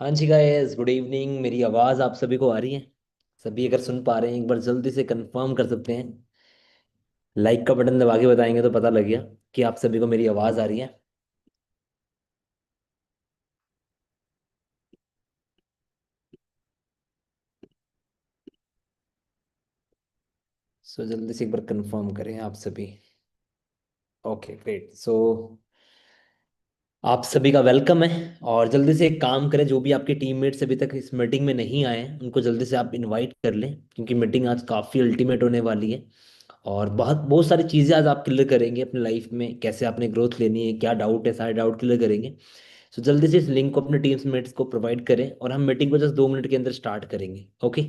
हाँ जी guys, good evening. मेरी आवाज़ आप सभी को आ रही है? सभी अगर सुन पा रहे हैं एक बार जल्दी से कंफर्म कर सकते हैं। लाइक का बटन दबा के बताएंगे तो पता लग गया कि आप सभी को मेरी आवाज़ आ रही है। सो जल्दी से एक बार कंफर्म करें आप सभी। Okay great. सो आप सभी का वेलकम है। और जल्दी से एक काम करें, जो भी आपके टीममेट्स अभी तक इस मीटिंग में नहीं आए हैं उनको जल्दी से आप इनवाइट कर लें, क्योंकि मीटिंग आज काफ़ी अल्टीमेट होने वाली है। और बहुत बहुत सारी चीज़ें आज आप क्लियर करेंगे अपनी लाइफ में, कैसे आपने ग्रोथ लेनी है, क्या डाउट है, सारे डाउट क्लियर करेंगे। सो जल्दी से इस लिंक को अपने टीम्स मेट्स को प्रोवाइड करें और हम मीटिंग को जस्ट 2 मिनट के अंदर स्टार्ट करेंगे। ओके।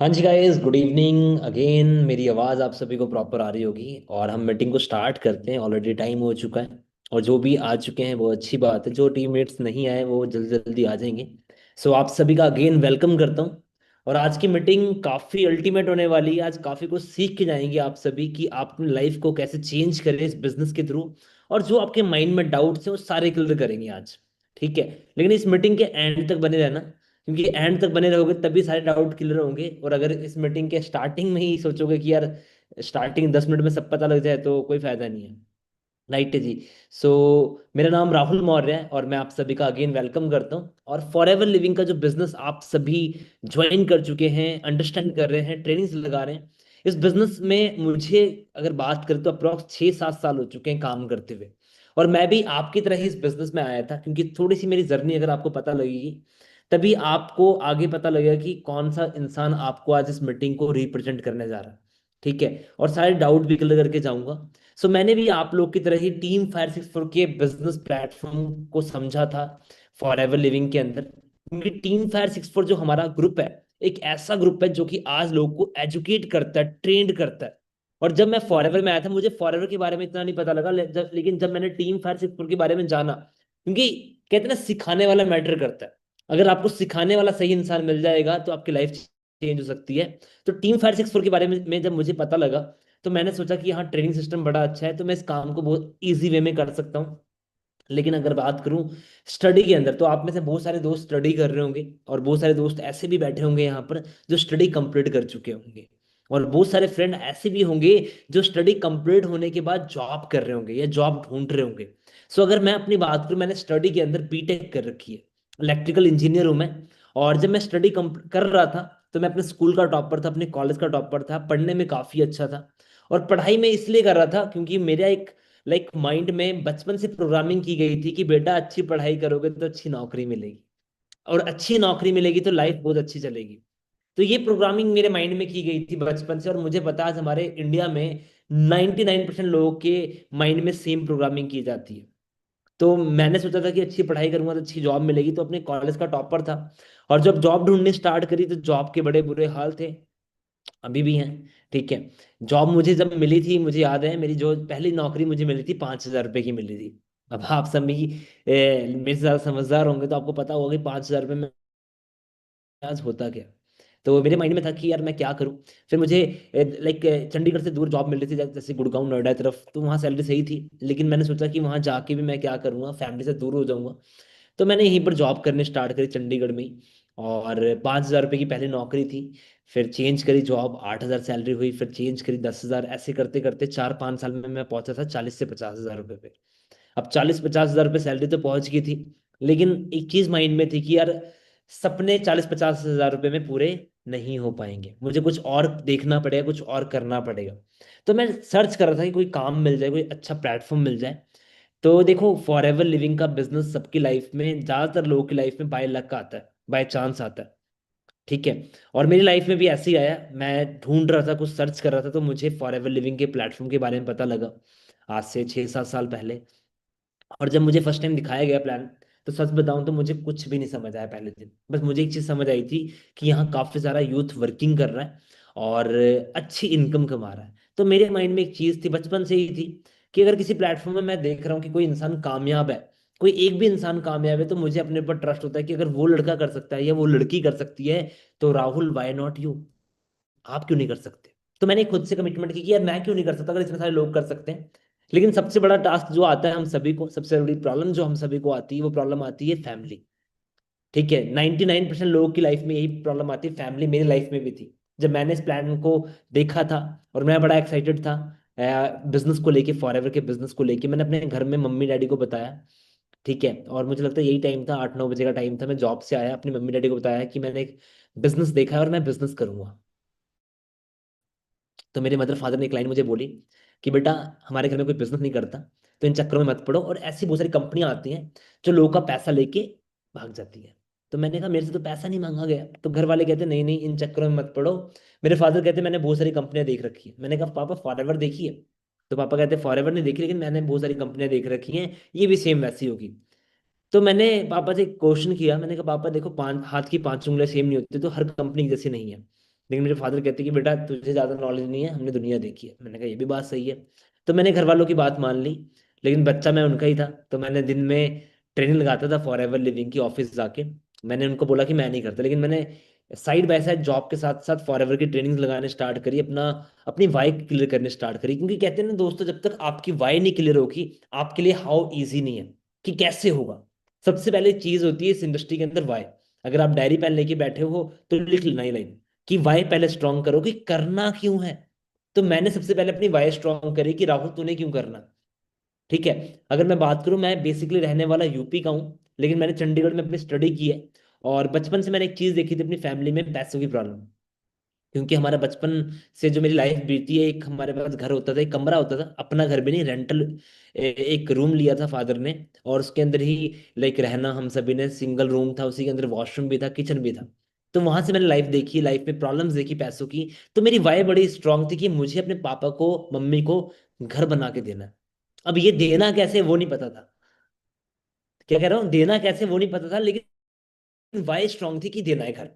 हाँ जी गाइस, गुड इवनिंग अगेन। मेरी आवाज़ आप सभी को प्रॉपर आ रही होगी और हम मीटिंग को स्टार्ट करते हैं। ऑलरेडी टाइम हो चुका है और जो भी आ चुके हैं वो अच्छी बात है, जो टीममेट्स नहीं आए वो जल्दी जल्दी आ जाएंगे। सो आप सभी का अगेन वेलकम करता हूँ। और आज की मीटिंग काफ़ी अल्टीमेट होने वाली है। आज काफ़ी कुछ सीख के जाएंगे आप सभी कि आप अपनी लाइफ को कैसे चेंज करें इस बिजनेस के थ्रू। और जो आपके माइंड में डाउट्स हैं वो सारे क्लियर करेंगे आज। ठीक है। लेकिन इस मीटिंग के एंड तक बने रहना, क्योंकि एंड तक बने रहोगे तभी सारे डाउट क्लियर होंगे। और अगर इस मीटिंग के स्टार्टिंग में ही सोचोगे कि यार स्टार्टिंग 10 मिनट में सब पता लग जाए, तो कोई फायदा नहीं है। राइट है जी। सो मेरा नाम राहुल मौर्य है और मैं आप सभी का अगेन वेलकम करता हूँ। और फॉरएवर लिविंग का जो बिजनेस आप सभी ज्वाइन कर चुके हैं, अंडरस्टैंड कर रहे हैं, ट्रेनिंग्स लगा रहे हैं, इस बिजनेस में मुझे अगर बात करें तो अप्रॉक्स 6-7 साल हो चुके हैं काम करते हुए। और मैं भी आपकी तरह ही इस बिजनेस में आया था, क्योंकि थोड़ी सी मेरी जर्नी अगर आपको पता लगेगी तभी आपको आगे पता लगेगा कि कौन सा इंसान आपको आज इस मीटिंग को रिप्रेजेंट करने जा रहा है। ठीक है। और सारे डाउट भी क्लियर करके जाऊंगा। सो मैंने भी आप लोग की तरह ही टीम फायर 64 के बिजनेस प्लेटफॉर्म को समझा था फॉर एवर लिविंग के अंदर, क्योंकि टीम फायर 64 जो हमारा ग्रुप है, एक ऐसा ग्रुप है जो कि आज लोगों को एजुकेट करता है, ट्रेंड करता है। और जब मैं फॉरएवर में आया था मुझे फॉरएवर के बारे में इतना नहीं पता लगा, लेकिन जब मैंने टीम फायर 64 के बारे में जाना, क्योंकि कहते हैं ना सिखाने वाला मैटर करता है। अगर आपको सिखाने वाला सही इंसान मिल जाएगा तो आपकी लाइफ चेंज हो सकती है। तो टीम फायर 64 के बारे में जब मुझे पता लगा, तो मैंने सोचा कि हाँ ट्रेनिंग सिस्टम बड़ा अच्छा है, तो मैं इस काम को बहुत ईजी वे में कर सकता हूँ। लेकिन अगर बात करूं स्टडी के अंदर, तो आप में से बहुत सारे दोस्त स्टडी कर रहे होंगे और बहुत सारे दोस्त ऐसे भी बैठे होंगे यहाँ पर जो स्टडी कंप्लीट कर चुके होंगे। और बहुत सारे फ्रेंड ऐसे भी होंगे जो स्टडी कंप्लीट होने के बाद जॉब कर रहे होंगे या जॉब ढूंढ रहे होंगे। सो अगर मैं अपनी बात करूं, मैंने स्टडी के अंदर बीटेक कर रखी है, इलेक्ट्रिकल इंजीनियर हूं मैं। और जब मैं स्टडी कर रहा था तो मैं अपने स्कूल का टॉपर था, अपने कॉलेज का टॉपर था, पढ़ने में काफ़ी अच्छा था। और पढ़ाई में इसलिए कर रहा था क्योंकि मेरा एक माइंड में बचपन से प्रोग्रामिंग की गई थी कि बेटा अच्छी पढ़ाई करोगे तो अच्छी नौकरी मिलेगी, और अच्छी नौकरी मिलेगी तो लाइफ बहुत अच्छी चलेगी। तो ये प्रोग्रामिंग मेरे माइंड में की गई थी बचपन से। और मुझे पता है आज हमारे इंडिया में 99% लोगों के माइंड में सेम प्रोग्रामिंग की जाती है। तो मैंने सोचा था कि अच्छी पढ़ाई करूंगा तो अच्छी जॉब मिलेगी, तो अपने कॉलेज का टॉपर था। और जब जॉब ढूंढनी स्टार्ट करी तो जॉब के बड़े बुरे हाल थे, अभी भी हैं। ठीक है। जॉब मुझे जब मिली थी, मुझे याद है मेरी जो पहली नौकरी मुझे मिली थी 5,000 रुपये की मिली थी। अब आप सभी मेरे से ज़्यादा समझदार होंगे तो आपको पता होगा कि 5,000 रुपये में आज होता क्या। तो मेरे माइंड में था कि यार मैं क्या करूं। फिर मुझे चंडीगढ़ से दूर जॉब मिल रही थी, जैसे गुड़गांव नोएडा की तरफ, तो वहाँ सैलरी सही थी। लेकिन मैंने सोचा कि वहाँ जाके भी मैं क्या करूँगा, फैमिली से दूर हो जाऊंगा। तो मैंने यहीं पर जॉब करने स्टार्ट करी चंडीगढ़ में ही। और 5,000 रुपये की पहले नौकरी थी, फिर चेंज करी जॉब, 8,000 सैलरी हुई, फिर चेंज करी 10,000, ऐसे करते करते 4-5 साल में मैं पहुंचा था 40 से 50 हज़ार रुपये पे। अब 40-50 हज़ार रुपये सैलरी तो पहुंच गई थी, लेकिन एक चीज माइंड में थी कि यार सपने 40-50 हज़ार रुपये में पूरे नहीं हो पाएंगे, मुझे कुछ और देखना पड़ेगा, कुछ और करना पड़ेगा। तो मैं सर्च कर रहा था कि कोई काम मिल जाए, कोई अच्छा प्लेटफॉर्म मिल जाए। तो देखो फॉर एवर लिविंग का बिजनेस सबकी लाइफ में, ज्यादातर लोगों की लाइफ में बाय लक आता है, बाय चांस आता है। ठीक है। और मेरी लाइफ में भी ऐसे ही आया, मैं ढूंढ रहा था, कुछ सर्च कर रहा था, तो मुझे फॉर एवर लिविंग के प्लेटफॉर्म के बारे में पता लगा आज से 6-7 साल पहले। और जब मुझे फर्स्ट टाइम दिखाया गया प्लान, तो सच बताऊं तो मुझे कुछ भी नहीं समझ आया पहले दिन। बस मुझे एक चीज समझ आई थी कि यहाँ काफी सारा यूथ वर्किंग कर रहा है और अच्छी इनकम कमा रहा है। तो मेरे माइंड में एक चीज थी बचपन से ही थी कि अगर किसी प्लेटफॉर्म में मैं देख रहा हूँ कि कोई इंसान कामयाब है, कोई एक भी इंसान कामयाब है, तो मुझे अपने ऊपर ट्रस्ट होता है कि अगर वो लड़का कर सकता है या वो लड़की कर सकती है, तो राहुल वाई नॉट यू, आप क्यों नहीं कर सकते। तो मैंने खुद से कमिटमेंट की कि यार मैं क्यों नहीं कर सकता अगर इतने सारे लोग कर सकते हैं। लेकिन सबसे बड़ा टास्क जो आता है हम सभी को, सबसे बड़ी प्रॉब्लम जो हम सभी को आती है, वो प्रॉब्लम आती है फैमिली। ठीक है। 99% लोगों की लाइफ में यही प्रॉब्लम आती है, फैमिली मेरी लाइफ में भी थी। जब मैंने इस प्लान को देखा था और मैं बड़ा एक्साइटेड था बिजनेस को लेके, फॉरएवर के बिजनेस को लेके, मैंने अपने घर में मम्मी डैडी को बताया। ठीक है। और मुझे लगता है यही टाइम था, 8-9 बजे का टाइम था, मैं जॉब से आया, अपनी मम्मी डैडी को बताया कि मैंने एक बिजनेस देखा है और मैं बिजनेस करूंगा। तो मेरे मदर फादर ने एक लाइन मुझे बोली कि बेटा हमारे घर में कोई बिजनेस नहीं करता, तो इन चक्करों में मत पड़ो, और ऐसी बहुत सारी कंपनियां आती हैं जो लोगों का पैसा लेके भाग जाती है। तो मैंने कहा मेरे से तो पैसा नहीं मांगा गया। तो घर वाले कहते नहीं नहीं इन चक्करों में मत पड़ो। मेरे फादर कहते मैंने बहुत सारी कंपनियां देख रखी है। मैंने कहा पापा फॉरएवर देखी है। तो पापा कहते फॉरएवर नहीं देखी, लेकिन मैंने बहुत सारी कंपनियां देख रखी हैं, ये भी सेम वैसी होगी। तो मैंने पापा से एक क्वेश्चन किया, मैंने कहा पापा देखो, पांच हाथ की पांच उंगलियां सेम नहीं होती, तो हर कंपनी जैसी नहीं है। लेकिन मेरे फादर कहते कि बेटा तुझे ज़्यादा नॉलेज नहीं है, हमने दुनिया देखी है। मैंने कहा ये भी बात सही है। तो मैंने घर वालों की बात मान ली। लेकिन बच्चा मैं उनका ही था, तो मैंने दिन में ट्रेनिंग लगाता था फॉर एवर लिविंग की ऑफिस जाके। मैंने उनको बोला कि मैं नहीं करता, लेकिन मैंने साइड बाय साइड जॉब के साथ साथ फॉर एवर की ट्रेनिंग लगाने स्टार्ट करी, अपनी वाई क्लियर करने स्टार्ट करी। क्योंकि कहते हैं ना दोस्तों, जब तक आपकी वाई नहीं क्लियर होगी, आपके लिए हाउ ईजी नहीं है कि कैसे होगा। सबसे पहले चीज होती है इस इंडस्ट्री के अंदर वाई। अगर आप डायरी पेन लेके बैठे हो तो लिख लेना ही लाइन कि वाई पहले स्ट्रांग करो कि करना क्यों है। तो मैंने सबसे पहले अपनी वाई स्ट्रांग करी कि राहुल तूने क्यों करना। ठीक है। अगर मैं बात करूं, मैं बेसिकली रहने वाला यूपी का हूं, लेकिन मैंने चंडीगढ़ में अपनी स्टडी की है। और बचपन से मैंने एक चीज देखी थी अपनी फैमिली में, पैसों की प्रॉब्लम। क्योंकि हमारा बचपन से जो मेरी लाइफ बीती है, एक हमारे पास घर होता था, एक कमरा होता था, अपना घर भी नहीं, रेंटल एक रूम लिया था फादर ने। और उसके अंदर ही लाइक रहना, हम सभी ने सिंगल रूम था, उसी के अंदर वॉशरूम भी था, किचन भी था। तो वहां से मैंने लाइफ देखी, लाइफ में प्रॉब्लम्स देखी पैसों की। तो मेरी वाई बड़ी स्ट्रांग थी कि मुझे अपने पापा को, मम्मी को घर बना के देना है। अब ये देना कैसे वो नहीं पता था। क्या कह रहा हूँ, देना कैसे वो नहीं पता था, लेकिन वाई स्ट्रांग थी कि देना है घर।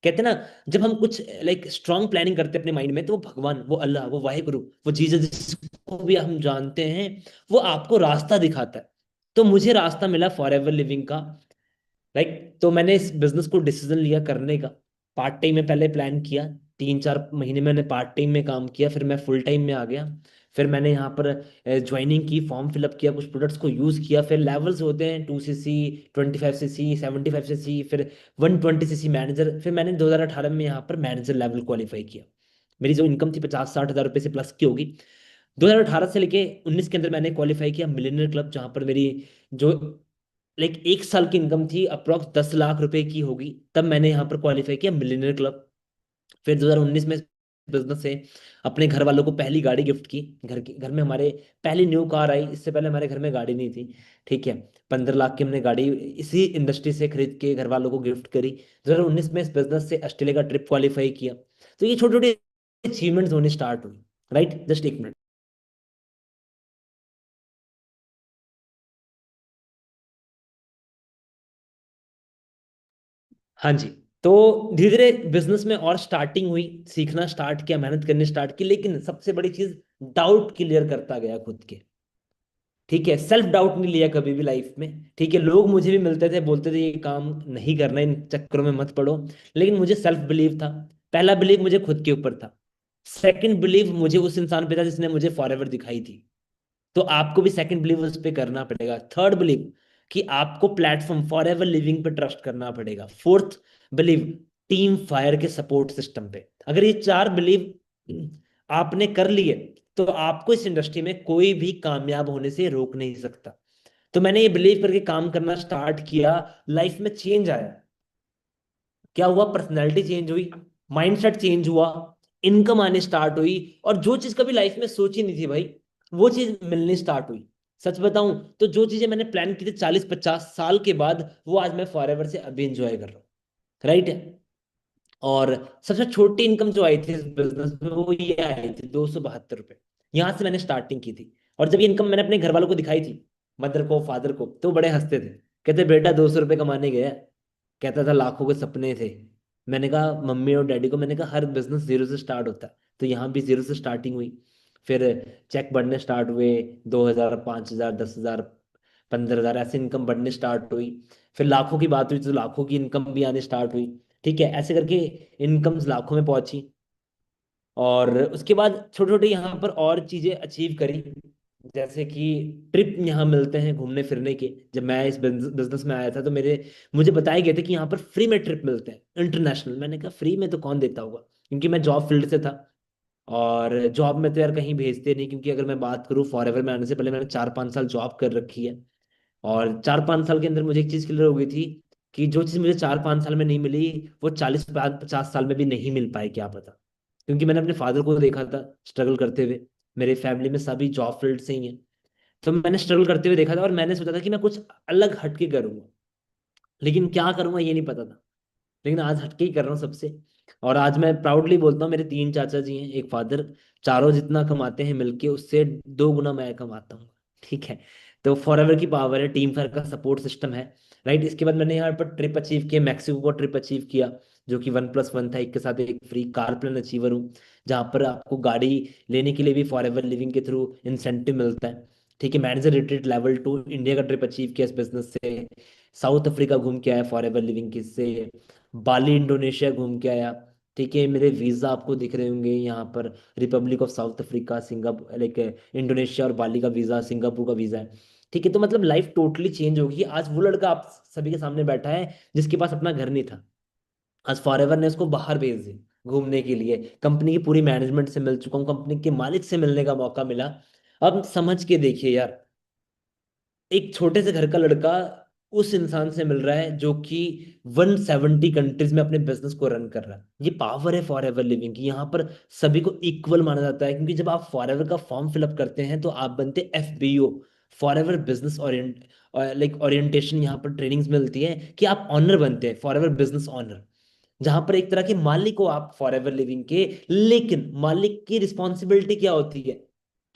कहते ना, जब हम कुछ लाइक स्ट्रांग प्लानिंग करते हैं अपने माइंड में, तो वो भगवान, वो अल्लाह, वो वाहिगुरु, वो जीसस जिसको भी हम जानते हैं, वो आपको रास्ता दिखाता है। तो मुझे रास्ता मिला फॉर एवर लिविंग का। लाइक तो मैंने इस बिजनेस को डिसीजन लिया करने का। पार्ट टाइम में पहले प्लान किया, 3-4 महीने मैंने पार्ट टाइम में काम किया, फिर मैं फुल टाइम में आ गया। फिर मैंने यहाँ पर ज्वाइनिंग की, फॉर्म फिलअप किया, कुछ प्रोडक्ट्स को यूज़ किया। फिर लेवल्स होते हैं, 2cc, 25cc, 75cc, फिर 120cc मैनेजर। फिर मैंने 2018 में यहाँ पर मैनेजर लेवल क्वालिफाई किया। मेरी जो इनकम थी 50-60 हज़ार रुपये से प्लस की होगी। 2018 से लेके 19 के अंदर मैंने क्वालिफाई किया मिलियनर क्लब, जहाँ पर मेरी जो लाइक एक साल की इनकम थी अप्रोक्स 10 लाख रुपए की होगी, तब मैंने यहाँ पर क्वालिफाई किया मिलियनर क्लब। फिर 2019 में बिजनेस से अपने घर वालों को पहली गाड़ी गिफ्ट की। घर में हमारे पहली न्यू कार आई, इससे पहले हमारे घर में गाड़ी नहीं थी। ठीक है। 15 लाख की हमने गाड़ी इसी इंडस्ट्री से खरीद के घर वालों को गिफ्ट करी। 2019 में इस बिजनेस से ऑस्ट्रेलिया का ट्रिप क्वालिफाई किया। तो ये छोटी छोटी अचीवमेंट्स होने स्टार्ट हुई। राइट, जस्ट एक मिनट। हाँ जी। तो धीरे धीरे बिजनेस में और स्टार्टिंग हुई, सीखना स्टार्ट किया, मेहनत करनी स्टार्ट की, लेकिन सबसे बड़ी चीज डाउट क्लियर करता गया खुद के। ठीक है, सेल्फ डाउट नहीं लिया कभी भी लाइफ में। ठीक है, लोग मुझे भी मिलते थे, बोलते थे ये काम नहीं करना, इन चक्करों में मत पड़ो। लेकिन मुझे सेल्फ बिलीव था। पहला बिलीव मुझे खुद के ऊपर था। सेकंड बिलीव मुझे उस इंसान पे था जिसने मुझे फॉरएवर दिखाई थी। तो आपको भी सेकंड बिलीव उस पे करना पड़ेगा। थर्ड बिलीव कि आपको प्लेटफॉर्म फॉर एवर लिविंग पे ट्रस्ट करना पड़ेगा। फोर्थ बिलीव टीम फायर के सपोर्ट सिस्टम पे। अगर ये चार बिलीव आपने कर लिए, तो आपको इस इंडस्ट्री में कोई भी कामयाब होने से रोक नहीं सकता। तो मैंने ये बिलीव करके काम करना स्टार्ट किया। लाइफ में चेंज आया। क्या हुआ, पर्सनैलिटी चेंज हुई, माइंडसेट चेंज हुआ, इनकम आने स्टार्ट हुई। और जो चीज कभी लाइफ में सोची नहीं थी भाई, वो चीज मिलनी स्टार्ट हुई। सच बताऊं तो जो चीजें मैंने प्लान की थी 40-50 साल के बाद, वो आज मैं फॉरएवर से अभी इंजॉय कर रहा हूँ। राइट है। और सबसे छोटी इनकम जो आई थी इस बिजनेस में, वो ये आई थी 272 रुपये। यहाँ से मैंने स्टार्टिंग की थी। और जब ये इनकम मैंने अपने घर वालों को दिखाई थी, मदर को, फादर को, तो वो बड़े हंसते थे। कहते बेटा 200 रुपये कमाने गया। कहता था लाखों के सपने थे। मैंने कहा मम्मी और डैडी को, मैंने कहा हर बिजनेस जीरो से स्टार्ट होता है, तो यहाँ भी जीरो से स्टार्टिंग हुई। फिर चेक बढ़ने स्टार्ट हुए, 2,000, 5,000, 10,000, 15,000, ऐसे इनकम बढ़ने स्टार्ट हुई। फिर लाखों की बात हुई तो लाखों की इनकम भी आने स्टार्ट हुई। ठीक है, ऐसे करके इनकम्स लाखों में पहुंची। और उसके बाद छोटे छोटे यहाँ पर और चीजें अचीव करी। जैसे कि ट्रिप यहाँ मिलते हैं घूमने फिरने के। जब मैं इस बिजनेस में आया था, तो मेरे मुझे बताया गया था कि यहाँ पर फ्री में ट्रिप मिलते हैं इंटरनेशनल। मैंने कहा फ्री में तो कौन देता होगा, क्योंकि मैं जॉब फील्ड से था। और जॉब में तो यार कहीं भेजते नहीं, क्योंकि अगर मैं बात करूँ फॉरएवर में आने से पहले मैंने 4-5 साल जॉब कर रखी है। और 4-5 साल के अंदर मुझे एक चीज़ क्लियर हो गई थी कि जो चीज़ मुझे 4-5 साल में नहीं मिली, वो 40-50 साल में भी नहीं मिल पाए, क्या पता। क्योंकि मैंने अपने फादर को देखा था स्ट्रगल करते हुए। मेरे फैमिली में सभी जॉब फील्ड से ही हैं। तो मैंने स्ट्रगल करते हुए देखा था, और मैंने सोचा था कि मैं कुछ अलग हटके करूंगा। लेकिन क्या करूंगा ये नहीं पता था। लेकिन आज हटके ही कर रहा हूँ सबसे। और आज मैं प्राउडली बोलता हूँ, मेरे 3 चाचा जी हैं, एक फादर, चारों जितना कमाते हैं मिलके उससे 2 गुना मैं कमाता हूँ। ठीक है। तो फॉरएवर की पावर है, टीम फायर का सपोर्ट सिस्टम है। राइट। इसके बाद मैंने यहाँ पर ट्रिप अचीव किया, मैक्सिको का ट्रिप अचीव किया, जो कि 1+1 था, एक के साथ एक फ्री कार प्लान अचीवर हूँ। जहाँ पर आपको गाड़ी लेने के लिए भी फॉरएवर लिविंग के थ्रू इंसेंटिव मिलता है। ठीक है। मैनेजर रेटेड लेवल 2 इंडिया का ट्रिप अचीव किया इस बिजनेस से। साउथ अफ्रीका घूम के आया फॉर एवर लिविंग किससे। बाली इंडोनेशिया घूम के आया। ठीक है, मेरे वीज़ा आपको दिख रहे होंगे यहाँ पर। Republic of south Africa, Singapore, like Indonesia और बाली का वीज़ा, सिंगापुर का वीज़ा है। ठीक है, तो मतलब लाइफ टोटली चेंज होगी। आज वो लड़का आप सभी के सामने बैठा है जिसके पास अपना घर नहीं था, आज फॉरएवर ने उसको बाहर भेज दिया घूमने के लिए, कंपनी की पूरी मैनेजमेंट से मिल चुका हूँ, कंपनी के मालिक से मिलने का मौका मिला। अब समझ के देखिए यार, एक छोटे से घर का लड़का उस इंसान से मिल रहा है जो कि 170 कंट्रीज में अपने बिजनेस को रन कर रहा है। ये पावर है फॉरएवर लिविंग की। यहाँ पर सभी को इक्वल माना जाता है, क्योंकि जब आप फॉरएवर का फॉर्म फिलअप करते हैं तो आप बनते FBO, forever business Orient, like orientation. यहाँ पर ट्रेनिंग्स मिलती है कि आप ऑनर बनते हैं, फॉरएवर बिजनेस ऑनर, जहां पर एक तरह के मालिक हो आप फॉरएवर लिविंग के। लेकिन मालिक की रिस्पॉन्सिबिलिटी क्या होती है?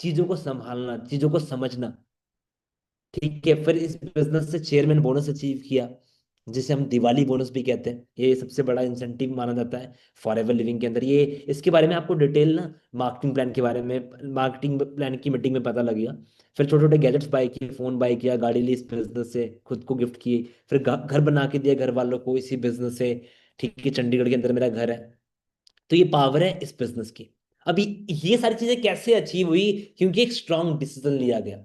चीजों को संभालना, चीजों को समझना। ठीक है, फिर इस बिजनेस से चेयरमैन बोनस अचीव किया, जिसे हम दिवाली बोनस भी कहते हैं। ये सबसे बड़ा इंसेंटिव माना जाता है फॉरएवर लिविंग के अंदर। ये इसके बारे में आपको डिटेल ना मार्केटिंग प्लान के बारे में, मार्केटिंग प्लान की मीटिंग में पता लगेगा। फिर छोटे छोटे गैजेट्स बाय किए, फोन बाय किया, गाड़ी ली इस बिजनेस से, खुद को गिफ्ट किए। फिर घर बना के दिया घर वालों को इसी बिजनेस से। ठीक है, चंडीगढ़ के अंदर मेरा घर है। तो ये पावर है इस बिजनेस की। अभी ये सारी चीजें कैसे अचीव हुई? क्योंकि एक स्ट्रांग डिसीजन लिया गया।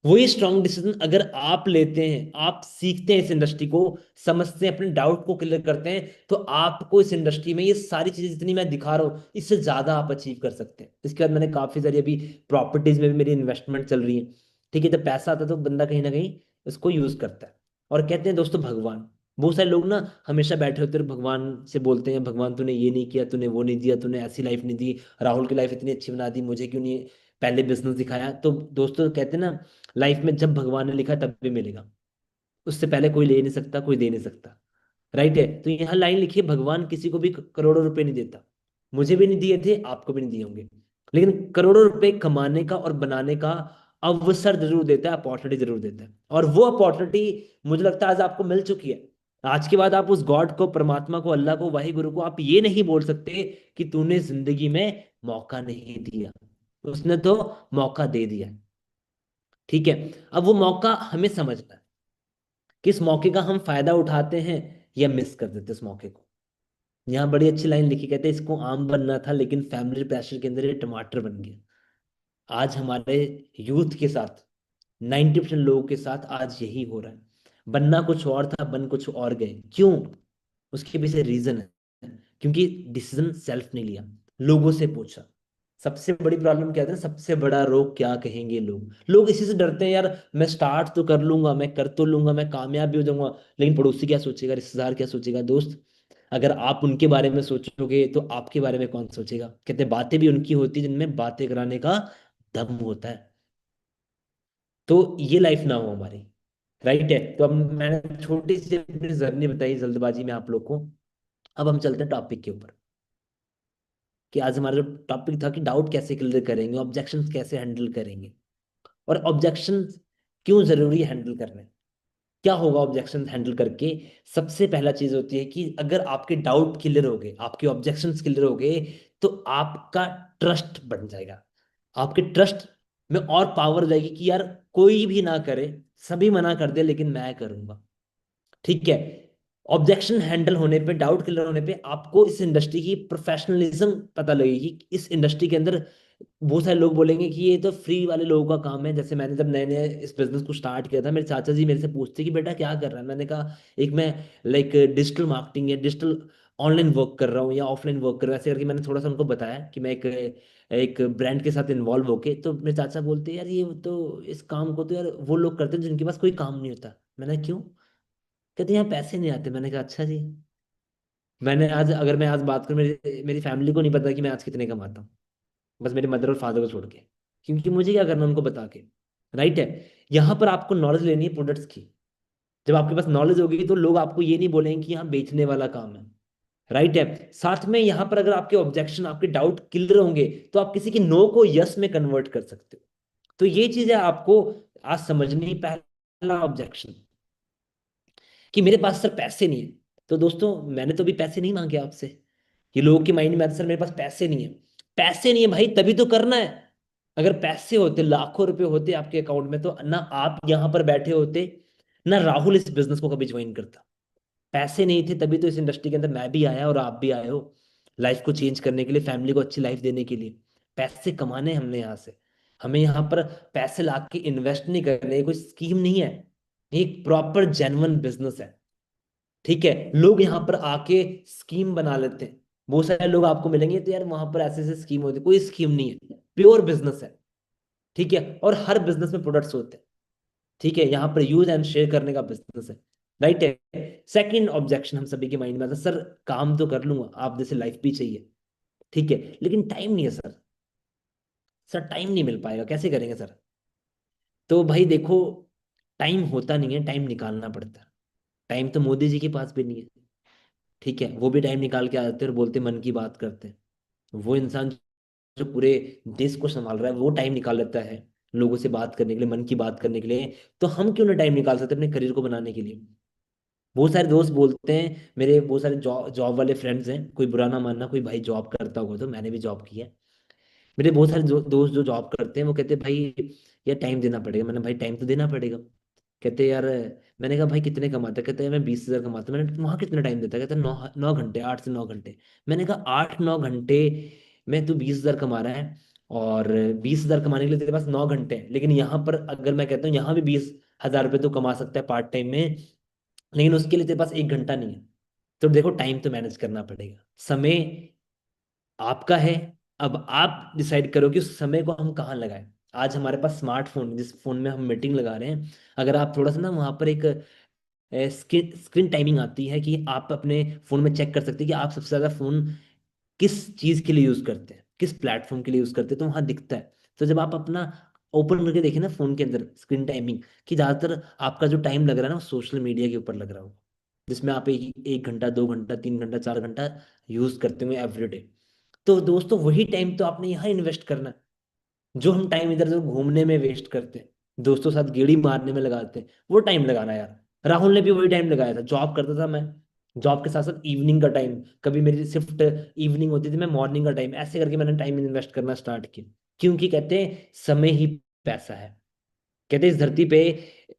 वही स्ट्रांग डिसीजन अगर आप लेते हैं, आप सीखते हैं इस इंडस्ट्री को, समझते हैं, अपने डाउट को क्लियर करते हैं, तो आपको इस इंडस्ट्री में ये सारी चीजें जितनी मैं दिखा रहा हूँ इससे ज्यादा आप अचीव कर सकते हैं। इसके बाद मैंने काफी सारी अभी प्रॉपर्टीज में भी मेरी इन्वेस्टमेंट चल रही है। ठीक है, जब पैसा आता है तो बंदा कहीं ना कहीं उसको यूज करता है। और कहते हैं दोस्तों भगवान, बहुत सारे लोग ना हमेशा बैठे होते हैं भगवान से बोलते हैं, भगवान तूने ये नहीं किया, तूने वो नहीं दिया, तूने ऐसी लाइफ नहीं दी, राहुल की लाइफ इतनी अच्छी बना दी, मुझे क्यों नहीं पहले बिजनेस दिखाया? तो दोस्तों कहते हैं ना, लाइफ में जब भगवान ने लिखा तब भी मिलेगा, उससे पहले कोई ले नहीं सकता, कोई दे नहीं सकता। राइट है, तो यहाँ लाइन लिखी है, भगवान किसी को भी करोड़ों रुपए नहीं देता। मुझे भी नहीं दिए थे, आपको भी नहीं दिए होंगे, लेकिन करोड़ों रुपए कमाने का और बनाने का अवसर जरूर देता है, अपॉर्चुनिटी जरूर देता है। और वो अपॉर्चुनिटी मुझे लगता है आज आपको मिल चुकी है। आज के बाद आप उस गॉड को, परमात्मा को, अल्लाह को, वाहे गुरु को आप ये नहीं बोल सकते कि तूने जिंदगी में मौका नहीं दिया। उसने तो मौका दे दिया। ठीक है, अब वो मौका हमें समझना है, किस मौके का हम फायदा उठाते हैं या मिस कर देते हैं उस मौके को। यहाँ बड़ी अच्छी लाइन लिखी, कहते हैं इसको आम बनना था लेकिन फैमिली प्रेशर के अंदर ये टमाटर बन गया। आज हमारे यूथ के साथ, 90% लोगों के साथ आज यही हो रहा है। बनना कुछ और था, बन कुछ और गए। क्यों? उसके पीछे रीजन है, क्योंकि डिसीजन सेल्फ नहीं लिया, लोगों से पूछा। सबसे बड़ी प्रॉब्लम क्या है, सबसे बड़ा रोग क्या कहेंगे लोग। लोग इसी से डरते हैं यार, मैं स्टार्ट तो कर लूंगा, मैं कर तो लूंगा, मैं कामयाब भी हो जाऊंगा, लेकिन पड़ोसी क्या सोचेगा, रिश्तेदार क्या सोचेगा। दोस्त, अगर आप उनके बारे में सोचोगे तो आपके बारे में कौन सोचेगा? कहते हैं, बातें भी उनकी होती है जिनमें बातें कराने का दम होता है। तो ये लाइफ ना हो हमारी। राइट है, तो अब मैंने छोटी सी अपनी जर्नी बताई जल्दबाजी में आप लोग को। अब हम चलते हैं टॉपिक के ऊपर, कि आज हमारा जो टॉपिक था कि डाउट कैसे क्लियर करेंगे, ऑब्जेक्शंस कैसे हैंडल करेंगे, और ऑब्जेक्शन क्यों जरूरी है हैंडल करने। क्या होगा ऑब्जेक्शन हैंडल करके? सबसे पहला चीज होती है कि अगर आपके डाउट क्लियर हो गए, आपके ऑब्जेक्शंस क्लियर हो गए, तो आपका ट्रस्ट बढ़ जाएगा। आपके ट्रस्ट में और पावर जाएगी कि यार कोई भी ना करे, सभी मना कर दे लेकिन मैं करूंगा। ठीक है, ऑब्जेक्शन हैंडल होने पे, डाउट क्लियर होने पे आपको इस इंडस्ट्री की प्रोफेशनलिज्म पता लगेगी। इस इंडस्ट्री के अंदर बहुत सारे लोग बोलेंगे कि ये तो फ्री वाले लोगों का काम है। जैसे मैंने जब नए नए इस बिजनेस को स्टार्ट किया था, मेरे चाचा जी मेरे से पूछते कि बेटा क्या कर रहा है। मैंने कहा एक मैं लाइक डिजिटल मार्केटिंग या डिजिटल ऑनलाइन वर्क कर रहा हूँ या ऑफलाइन वर्क कर रहा हूँ, ऐसे करके मैंने थोड़ा सा उनको बताया कि मैं एक एक ब्रांड के साथ इन्वॉल्व होके। तो मेरे चाचा बोलते यार ये तो, इस काम को तो यार वो लोग करते हैं जिनके पास कोई काम नहीं होता। मैंने क्यों? कहते यहाँ पैसे नहीं आते। मैंने कहा अच्छा जी। मैंने आज, अगर मैं आज बात करूँ, मेरी मेरी फैमिली को नहीं पता कि मैं आज कितने कमाता हूँ, बस मेरे मदर और फादर को छोड़ के। क्योंकि मुझे क्या करना उनको बता के। राइट है, यहाँ पर आपको नॉलेज लेनी है प्रोडक्ट्स की। जब आपके पास नॉलेज होगी तो लोग आपको ये नहीं बोलेंगे कि यहाँ बेचने वाला काम है। राइट है, साथ में यहाँ पर अगर आपके ऑब्जेक्शन, आपके डाउट क्लियर होंगे, तो आप किसी की नो को यस में कन्वर्ट कर सकते हो। तो ये चीजें आपको आज समझनी। पहला ऑब्जेक्शन कि मेरे पास सर पैसे नहीं है। तो दोस्तों मैंने तो भी पैसे नहीं मांगे आपसे। ये लोगों के माइंड में आता है, सर मेरे पास पैसे नहीं है। पैसे नहीं है भाई, तभी तो करना है। अगर पैसे होते, लाखों रुपए होते आपके अकाउंट में, तो ना आप यहां पर बैठे होते, ना राहुल इस बिजनेस को कभी ज्वाइन करता। पैसे नहीं थे तभी तो इस इंडस्ट्री के अंदर मैं भी आया और आप भी आए हो, लाइफ को चेंज करने के लिए, फैमिली को अच्छी लाइफ देने के लिए। पैसे कमाने हैं हमने यहाँ से। हमें यहाँ पर पैसे ला के इन्वेस्ट नहीं करने, ये कोई स्कीम नहीं है, ये एक प्रॉपर जेन्युइन बिजनेस है। ठीक है, लोग यहाँ पर आके स्कीम बना लेते हैं। बहुत सारे लोग आपको मिलेंगे तो यार वहां पर ऐसे ऐसे स्कीम होती है, कोई स्कीम नहीं है, प्योर बिजनेस है। ठीक है, और हर बिजनेस में प्रोडक्ट्स होते हैं। ठीक है, यहाँ पर यूज एंड शेयर करने का बिजनेस है। राइट है। सेकंड ऑब्जेक्शन हम सभी के माइंड में आता है, सर काम तो कर लूंगा, आप जैसे लाइफ भी चाहिए। ठीक है, लेकिन टाइम नहीं है सर। सर टाइम नहीं मिल पाएगा, कैसे करेंगे सर? तो भाई देखो, टाइम होता नहीं है, टाइम निकालना पड़ता है। टाइम तो मोदी जी के पास भी नहीं है। ठीक है, वो भी टाइम निकाल के आते हैं और बोलते मन की बात करते हैं। वो इंसान जो पूरे देश को संभाल रहा है वो टाइम निकाल लेता है लोगों से बात करने के लिए, मन की बात करने के लिए। तो हम क्यों ना टाइम निकाल सकते हैं अपने करियर को बनाने के लिए? बहुत सारे दोस्त बोलते हैं मेरे, बहुत सारे जॉब जॉब वाले फ्रेंड्स हैं, कोई बुरा ना मानना, कोई भाई जॉब करता होगा तो मैंने भी जॉब की है। मेरे बहुत सारे दोस्त जो जॉब करते हैं वो कहते हैं भाई यार टाइम देना पड़ेगा। मैंने भाई टाइम तो देना पड़ेगा। कहते यार, मैंने कहा भाई कितने कमाते? कहते हैं मैं 20,000 कमाता हूं। मैंने वहाँ कितना टाइम देता? कहते 9 9 घंटे, 8 से 9 घंटे। मैंने कहा 8 9 घंटे में तू 20,000 कमा रहा है, और 20,000 कमाने के लिए तेरे पास 9 घंटे हैं, लेकिन यहाँ पर अगर मैं कहता हूँ यहाँ भी 20,000 रुपये तो कमा सकता है पार्ट टाइम में, लेकिन उसके लिए तेरे पास 1 घंटा नहीं है। तो देखो टाइम तो मैनेज करना पड़ेगा। समय आपका है। अब आप डिसाइड करो कि उस समय को हम कहाँ लगाएं। आज हमारे पास स्मार्टफोन, जिस फोन में हम मीटिंग लगा रहे हैं, अगर आप थोड़ा सा ना वहाँ पर एक स्क्रीन स्क्रीन टाइमिंग आती है कि आप अपने फोन में चेक कर सकते हैं कि आप सबसे ज्यादा फोन किस चीज के लिए यूज करते हैं, किस प्लेटफॉर्म के लिए यूज करते हैं, तो वहां दिखता है। तो जब आप अपना ओपन करके देखें ना फोन के अंदर स्क्रीन टाइमिंग, कि ज्यादातर आपका जो टाइम लग रहा है ना वो सोशल मीडिया के ऊपर लग रहा हो, जिसमें आप एक घंटा, 2 घंटा, 3 घंटा, 4 घंटा यूज करते हुए एवरीडे। तो दोस्तों वही टाइम तो आपने यहाँ इन्वेस्ट करना है। जो हम टाइम इधर उधर घूमने में वेस्ट करते हैं, दोस्तों के साथ गेड़ी मारने में लगाते हैं, वो टाइम लगाना है यार। राहुल ने भी वही टाइम लगाया था, जॉब करता था मैं, जॉब के साथ साथ इवनिंग का टाइम, कभी मेरी शिफ्ट इवनिंग होती थी, मैं मॉर्निंग का टाइम, ऐसे करके मैंने टाइम इन्वेस्ट करना स्टार्ट किया। क्योंकि कहते हैं समय ही पैसा है। कहते हैं इस धरती पे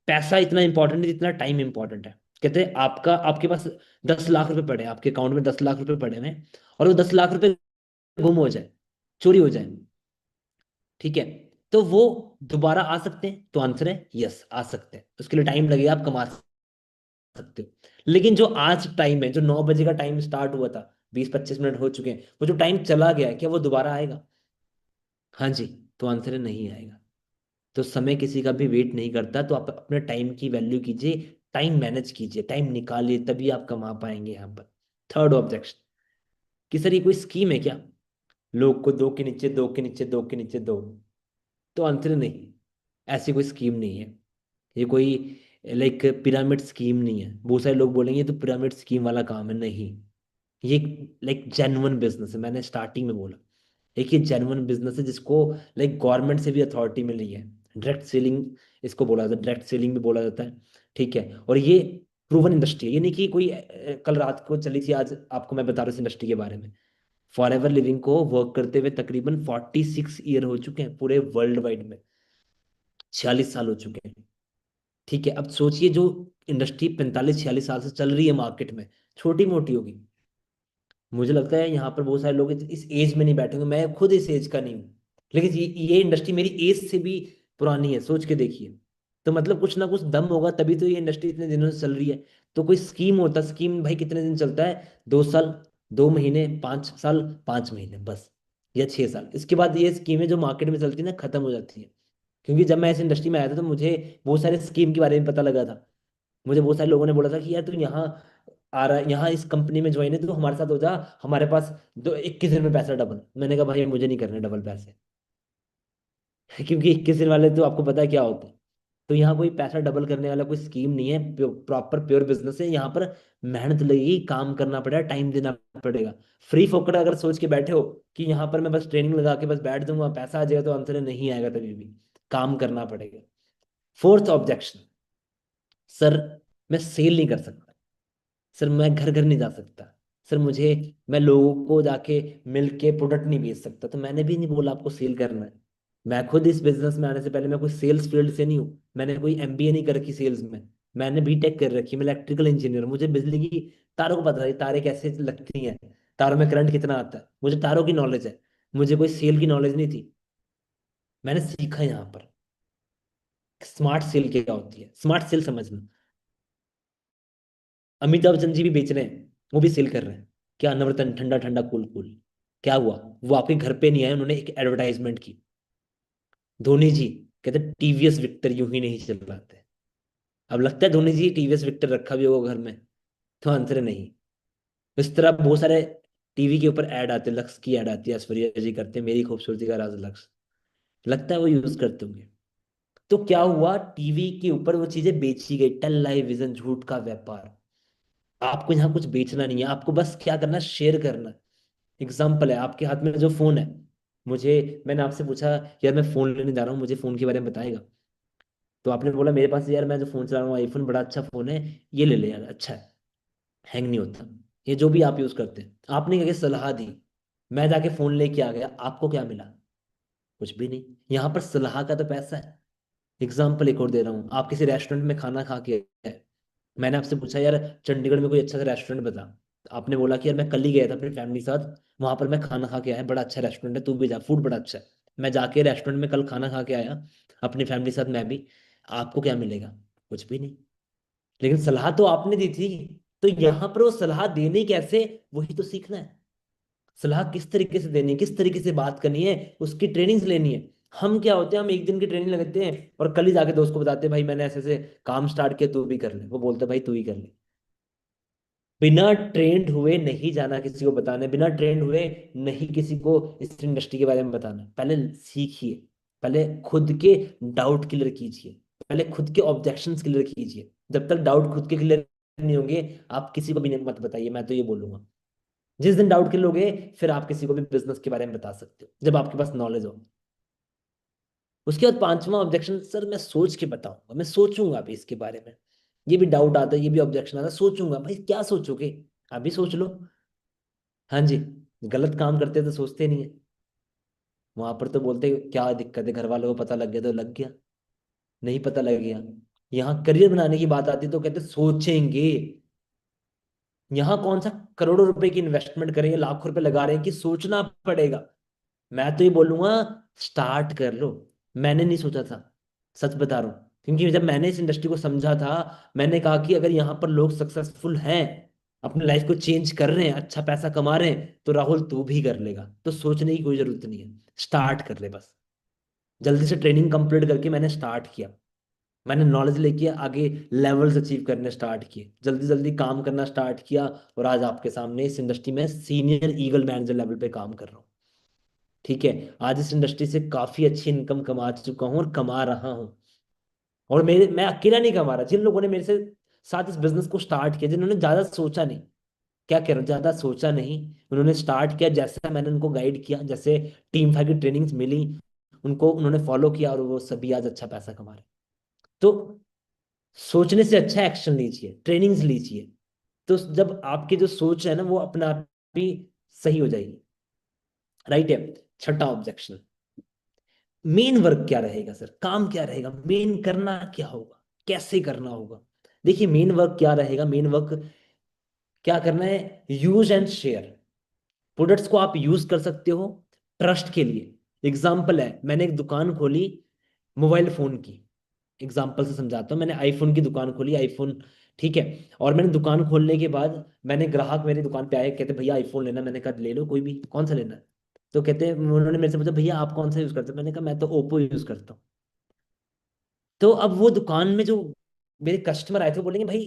पैसा इतना इंपॉर्टेंट है जितना टाइम इंपॉर्टेंट है। कहते हैं आपके पास 10 लाख रुपए पड़े हैं, आपके अकाउंट में 10 लाख रुपए पड़े हुए हैं, और वो 10 लाख रुपए गुम हो जाए, चोरी हो जाए, ठीक है, तो वो दोबारा आ सकते हैं? तो आंसर है यस, आ सकते हैं। उसके लिए टाइम लगेगा, आप कमा सकते हो। लेकिन जो आज टाइम है, जो 9 बजे का टाइम स्टार्ट हुआ था, 20 25 मिनट हो चुके हैं, वो जो टाइम चला गया है, क्या वो दोबारा आएगा? हाँ जी। तो आंसर है नहीं आएगा। तो समय किसी का भी वेट नहीं करता, तो आप अपने टाइम की वैल्यू कीजिए, टाइम मैनेज कीजिए, टाइम निकालिए, तभी आप कमा पाएंगे यहाँ पर। थर्ड ऑब्जेक्शन, कि सर ये कोई स्कीम है क्या, लोग को दो के नीचे दो के नीचे दो के नीचे दो? तो आंसर नहीं, ऐसी कोई स्कीम नहीं है। ये कोई लाइक पिरामिड स्कीम नहीं है। बहुत सारे लोग बोलेंगे ये तो पिरामिड स्कीम वाला काम है, नहीं। ये लाइक जेन्युइन बिजनेस है, मैंने स्टार्टिंग में बोला। एक ये जेन्युइन बिजनेस है जिसको लाइक गवर्नमेंट से भी अथॉरिटी मिली है। डायरेक्ट सेलिंग इसको बोला जाता है, डायरेक्ट सेलिंग भी बोला जाता है। ठीक है, और ये प्रूवन इंडस्ट्री है, ये नहीं कि कोई कल रात को चली थी, आज आपको मैं बता रहा हूँ इस इंडस्ट्री के बारे में। फॉर एवर लिविंग को वर्क करते हुए तकरीबन 46 ईयर हो चुके हैं पूरे वर्ल्ड वाइड में, 46 साल हो चुके हैं। ठीक है, अब सोचिए जो इंडस्ट्री 45 46 साल से चल रही है मार्केट में, छोटी मोटी होगी? मुझे लगता है यहाँ पर बहुत सारे लोग इस एज में नहीं बैठेंगे, मैं खुद इस एज का नहीं हूँ, लेकिन ये इंडस्ट्री मेरी एज से भी पुरानी है, सोच के देखिए। तो मतलब कुछ ना कुछ दम होगा, तभी तो ये इंडस्ट्री इतने दिनों से चल रही है। तो कोई स्कीम होता, स्कीम भाई कितने दिन चलता है? 2 साल, 2 महीने, 5 साल, 5 महीने बस, या 6 साल। इसके बाद ये स्कीमें जो मार्केट में चलती है ना, खत्म हो जाती है। क्योंकि जब मैं इस इंडस्ट्री में आया था तो मुझे बहुत सारे स्कीम के बारे में पता लगा था। मुझे बहुत सारे लोगों ने बोला था कि यार तू यहाँ आ रहा है, यहाँ इस कंपनी में ज्वाइन है, तो हमारे साथ हो जा, हमारे पास 21 दिन में पैसा डबल। मैंने कहा भाई मुझे नहीं करने डबल पैसे। क्योंकि 21 दिन वाले तो आपको पता है क्या होते हैं। तो यहाँ कोई पैसा डबल करने वाला कोई स्कीम नहीं है, प्रॉपर प्योर बिजनेस है। यहाँ पर मेहनत लगेगी, काम करना पड़ेगा, टाइम देना पड़ेगा। फ्री फोकट अगर सोच के बैठे हो कि यहाँ पर मैं बस ट्रेनिंग लगा के बस बैठ दूंगा पैसा आ जाएगा, तो आंसर है नहीं आएगा कभी भी, काम करना पड़ेगा। फोर्थ ऑब्जेक्शन, सर मैं सेल नहीं कर सकता, सर मैं घर घर नहीं जा सकता, सर मुझे, मैं लोगों को जाके मिल के प्रोडक्ट नहीं बेच सकता। तो मैंने भी नहीं बोला आपको सेल करना है। मैं खुद इस बिजनेस में आने से पहले मैं कोई सेल्स फील्ड से नहीं हूँ, मैंने कोई एमबीए नहीं कर रखी सेल्स में। मैंने बीटेक कर रखी है, मैं इलेक्ट्रिकल इंजीनियर हूँ। मुझे बिजली की तारों को पता है तारे कैसे लगती हैं, तारों में करंट कितना आता है, मुझे तारों की नॉलेज है। मुझे कोई सेल की नॉलेज नहीं थी। मैंने सीखा यहाँ पर स्मार्ट सेल क्या होती है, स्मार्ट सेल समझना। अमिताभ बच्चन जी भी बेच रहे हैं, वो भी सेल कर रहे हैं। क्या नवरत्न ठंडा ठंडा कूल कूल, क्या हुआ? वो आपके घर पे नहीं आए, उन्होंने एक एडवर्टाइजमेंट की। धोनी जी कहते टीवीएस विक्टर यूं ही नहीं चलाते। अब लगता है धोनी जी टीवीएस विक्टर रखा भी होगा घर में? तो आंसर है नहीं। इस तरह बहुत सारे टीवी के ऊपर ऐड आते हैं, लक्स की ऐड आती है, ऐश्वर्या जी करते हैं मेरी खूबसूरती का राज लक्स, लगता है वो यूज करते होंगे। तो क्या हुआ, टीवी के ऊपर वो चीजें बेची गई, टेल लाइव विजन, झूठ का व्यापार। आपको यहाँ कुछ बेचना नहीं है, आपको बस क्या करना है, शेयर करना है। एग्जाम्पल है, आपके हाथ में जो फोन है, मुझे मैंने आपसे पूछा यार मैं फोन लेने जा रहा हूँ, मुझे फोन के बारे में बताएगा? तो आपने बोला मेरे पास यार मैं जो फोन चला रहा हूँ आईफोन बड़ा अच्छा फोन है, ये ले ले यार, अच्छा है, हैंग नहीं होता, ये जो भी आप यूज करते हैं। आपने क्या किया, सलाह दी, मैं जाके फोन लेके आ गया, आपको क्या मिला? कुछ भी नहीं। यहाँ पर सलाह का तो पैसा है। एग्जाम्पल एक और दे रहा हूँ, आप किसी रेस्टोरेंट में खाना खा के आए, मैंने आपसे पूछा यार चंडीगढ़ में कोई अच्छा सा रेस्टोरेंट बता। आपने बोला कि यार मैं कल ही गया था अपनी फैमिली के साथ, वहां पर मैं खाना खा के आया, बड़ा अच्छा रेस्टोरेंट है, तू भी जा, फूड बड़ा अच्छा है। मैं जाके रेस्टोरेंट में कल खाना खा के आया अपनी फैमिली के साथ, मैं भी। आपको क्या मिलेगा? कुछ भी नहीं। लेकिन सलाह तो आपने दी थी। तो यहाँ पर वो सलाह देनी कैसे, वही तो सीखना है। सलाह किस तरीके से देनी है, किस तरीके से बात करनी है, उसकी ट्रेनिंग्स लेनी है। हम क्या होते हैं, हम एक दिन की ट्रेनिंग लगाते हैं और कल ही जाके दोस्त को बताते हैं भाई मैंने ऐसे ऐसे काम स्टार्ट किया, तू भी कर ले। वो बोलता है भाई तू ही कर ले। बिना ट्रेंड हुए नहीं जाना किसी को बताने, बिना ट्रेंड हुए नहीं किसी को इस इंडस्ट्री के बारे में बताना। पहले सीखिए, पहले खुद के डाउट क्लियर कीजिए, पहले खुद के ऑब्जेक्शंस क्लियर कीजिए। जब तक डाउट खुद के क्लियर नहीं होंगे, आप किसी को भी नहीं मत बताइए, मैं तो ये बोलूंगा। जिस दिन डाउट क्लियर होगे, फिर आप किसी को भी बिजनेस के बारे में बता सकते हो, जब आपके पास नॉलेज हो। उसके बाद पांचवा ऑब्जेक्शन, सर मैं सोच के बताऊंगा, मैं सोचूंगा अभी इसके बारे में। ये भी डाउट आता है, ये भी ऑब्जेक्शन आता है, सोचूंगा। भाई क्या सोचोगे, अभी सोच लो। हाँ जी। गलत काम करते तो सोचते नहीं है। वहां पर तो बोलते क्या दिक्कत है, घर वालों को पता लग गया तो लग गया, नहीं पता लग गया। यहाँ करियर बनाने की बात आती है तो कहते सोचेंगे। यहाँ कौन सा करोड़ों रुपए की इन्वेस्टमेंट करेंगे, लाखों रुपए लगा रहे हैं कि सोचना पड़ेगा। मैं तो ये बोलूंगा स्टार्ट कर लो। मैंने नहीं सोचा था, सच बता रहा हूँ, क्योंकि जब मैंने इस इंडस्ट्री को समझा था, मैंने कहा कि अगर यहाँ पर लोग सक्सेसफुल हैं, अपनी लाइफ को चेंज कर रहे हैं, अच्छा पैसा कमा रहे हैं, तो राहुल तू भी कर लेगा। तो सोचने की कोई जरूरत नहीं है, स्टार्ट कर ले बस। जल्दी से ट्रेनिंग कंप्लीट करके मैंने स्टार्ट किया, मैंने नॉलेज लेके आगे लेवल्स अचीव करने स्टार्ट किए, जल्दी जल्दी काम करना स्टार्ट किया। और आज आपके सामने इस इंडस्ट्री में सीनियर ईगल मैनेजर लेवल पे काम कर रहा हूँ। ठीक है। आज इस इंडस्ट्री से काफी अच्छी इनकम कमा चुका हूँ और कमा रहा हूँ। और मेरे मैं अकेला नहीं कमा रहा, जिन लोगों ने मेरे से साथ इस बिजनेस को स्टार्ट किया, जिन्होंने ज्यादा सोचा नहीं, क्या कह रहा हूँ, ज्यादा सोचा नहीं, उन्होंने स्टार्ट किया जैसा मैंने उनको गाइड किया, जैसे टीम फाइव की ट्रेनिंग्स मिली उनको, उन्होंने फॉलो किया और वो सभी आज अच्छा पैसा कमा रहे हैं। तो सोचने से अच्छा एक्शन लीजिए, ट्रेनिंग्स लीजिए। तो जब आपकी जो सोच है ना वो अपना आप ही सही हो जाएगी। राइट है। छठा ऑब्जेक्शन, मेन वर्क क्या रहेगा सर, काम क्या रहेगा, मेन करना क्या होगा, कैसे करना होगा? देखिए मेन वर्क क्या रहेगा, मेन वर्क क्या करना है, यूज एंड शेयर। प्रोडक्ट्स को आप यूज कर सकते हो ट्रस्ट के लिए। एग्जाम्पल है, मैंने एक दुकान खोली मोबाइल फोन की, एग्जाम्पल से समझाता हूँ। मैंने आईफोन की दुकान खोली, आईफोन, ठीक है। और मैंने दुकान खोलने के बाद मैंने ग्राहक मेरी दुकान पे आए, कहते भैया आईफोन लेना, मैंने कहा ले लो कोई भी, कौन सा लेना है? तो कहते उन्होंने मेरे से पूछा भैया आप कौन सा यूज करते हो? मैंने कहा मैं तो ओप्पो यूज करता हूँ। तो अब वो दुकान में जो मेरे कस्टमर आए थे वो बोलेंगे भाई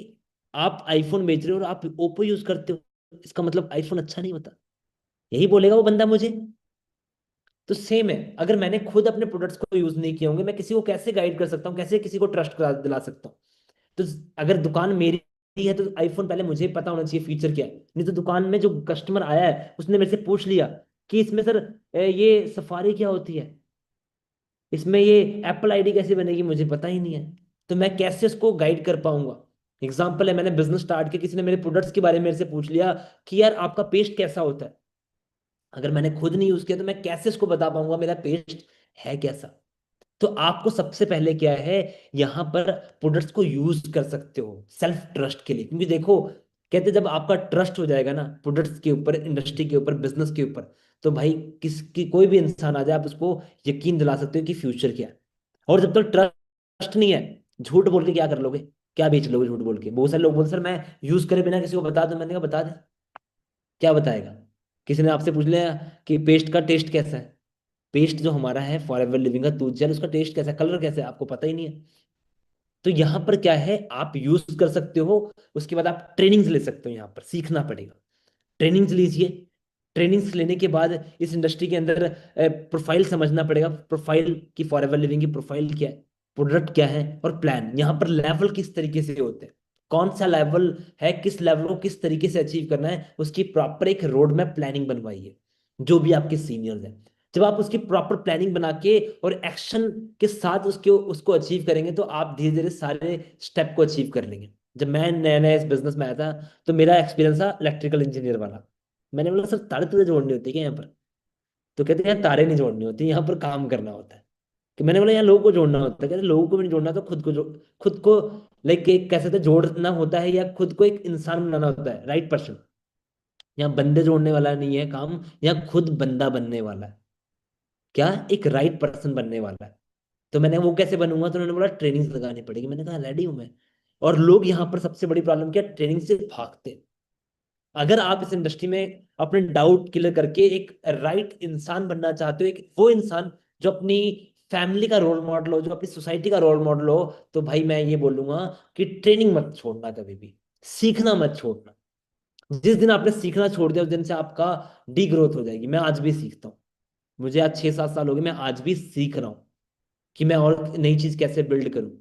आप आईफोन बेच रहे हो और आप ओप्पो यूज करते हो, इसका मतलब आईफोन अच्छा नहीं होता, यही बोलेगा वो बंदा मुझे। तो सेम है, अगर मैंने खुद अपने प्रोडक्ट्स को यूज नहीं किए होंगे, मैं किसी को कैसे गाइड कर सकता हूँ, कैसे किसी को ट्रस्ट दिला सकता हूँ? तो अगर दुकान मेरी है तो आईफोन पहले मुझे पता होना चाहिए फीचर क्या है। नहीं तो दुकान में जो कस्टमर आया है उसने मेरे से पूछ लिया कि इसमें सर ये सफारी क्या होती है, इसमें ये एप्पल आईडी कैसे बनेगी, मुझे पता ही नहीं है। तो मैं कैसे उसको गाइड कर पाऊंगा? एग्जाम्पल है, मैंने बिजनेस स्टार्ट किया, किसी ने मेरे प्रोडक्ट्स के बारे में मेरे से पूछ लिया कि यार आपका पेस्ट कैसा होता है, अगर मैंने खुद नहीं यूज किया तो मैं कैसे उसको बता पाऊंगा मेरा पेस्ट है कैसा? तो आपको सबसे पहले क्या है, यहां पर प्रोडक्ट्स को यूज कर सकते हो सेल्फ ट्रस्ट के लिए, क्योंकि देखो कहते जब आपका ट्रस्ट हो जाएगा ना प्रोडक्ट्स के ऊपर, इंडस्ट्री के ऊपर, बिजनेस के ऊपर, तो भाई किसकी कोई भी इंसान आ जाए आप उसको यकीन दिला सकते हो कि फ्यूचर क्या है। और जब तक ट्रस्ट नहीं है, झूठ बोल के क्या कर लोगे, क्या बेच लोगे झूठ बोल के। बहुत सारे लोग बोलते सर मैं यूज करे बिना किसी को बता दूं, मैंने कहा बता दे, क्या बताएगा। किसी ने आपसे पूछ लिया कि पेस्ट का टेस्ट कैसा है, पेस्ट जो हमारा है फॉरएवर लिविंग का टूथ जेल, उसका टेस्ट कैसा है, कलर कैसा है, आपको पता ही नहीं है। तो यहाँ पर क्या है, आप यूज कर सकते हो, उसके बाद आप ट्रेनिंग्स ले सकते हो, यहाँ पर सीखना पड़ेगा। ट्रेनिंग्स लीजिए, ट्रेनिंग्स लेने के बाद इस इंडस्ट्री के अंदर प्रोफाइल समझना पड़ेगा, प्रोफाइल की फॉरएवर लिविंग की प्रोफाइल क्या है, प्रोडक्ट क्या है, और प्लान यहाँ पर लेवल किस तरीके से होते हैं, कौन सा लेवल है, किस लेवल को किस तरीके से अचीव करना है, उसकी प्रॉपर एक रोड मैप प्लानिंग बनवाइए। जो भी आपके सीनियर्स हैं, जब आप उसकी प्रॉपर प्लानिंग बना के और एक्शन के साथ उसके उसको अचीव करेंगे, तो आप धीरे धीरे सारे स्टेप को अचीव कर लेंगे। जब मैं नया नया इस बिजनेस में आया था, तो मेरा एक्सपीरियंस था इलेक्ट्रिकल इंजीनियर वाला। मैंने बोला सर तारे तुझे जोड़नी होती है क्या यहाँ पर, तो कहते हैं तारे नहीं जोड़नी होती, यहाँ पर काम करना होता है। कि मैंने बोला यहाँ लोगों को जोड़ना होता है, कहते लोगों को भी नहीं जोड़ना, तो खुद को लाइक एक कह सकते हैं जोड़ना होता है, या खुद को एक इंसान बनाना होता है, राइट पर्सन। यहाँ बंदे जोड़ने वाला नहीं है काम, यहाँ खुद बंदा बनने वाला है, क्या एक राइट पर्सन बनने वाला है। तो मैंने वो कैसे बनूंगा, तो उन्होंने बोला ट्रेनिंग लगानी पड़ेगी, मैंने कहा रेडी हूं मैं। और लोग यहाँ पर सबसे बड़ी प्रॉब्लम क्या, ट्रेनिंग से भागते हैं। अगर आप इस इंडस्ट्री में अपने डाउट क्लियर करके एक राइट इंसान बनना चाहते हो, एक वो इंसान जो अपनी फैमिली का रोल मॉडल हो, जो अपनी सोसाइटी का रोल मॉडल हो, तो भाई मैं ये बोलूंगा कि ट्रेनिंग मत छोड़ना कभी भी, सीखना मत छोड़ना। जिस दिन आपने सीखना छोड़ दिया, उस दिन से आपका डी ग्रोथ हो जाएगी। मैं आज भी सीखता हूँ, मुझे आज 6-7 साल हो गए, मैं आज भी सीख रहा हूँ कि मैं और नई चीज कैसे बिल्ड करूँ।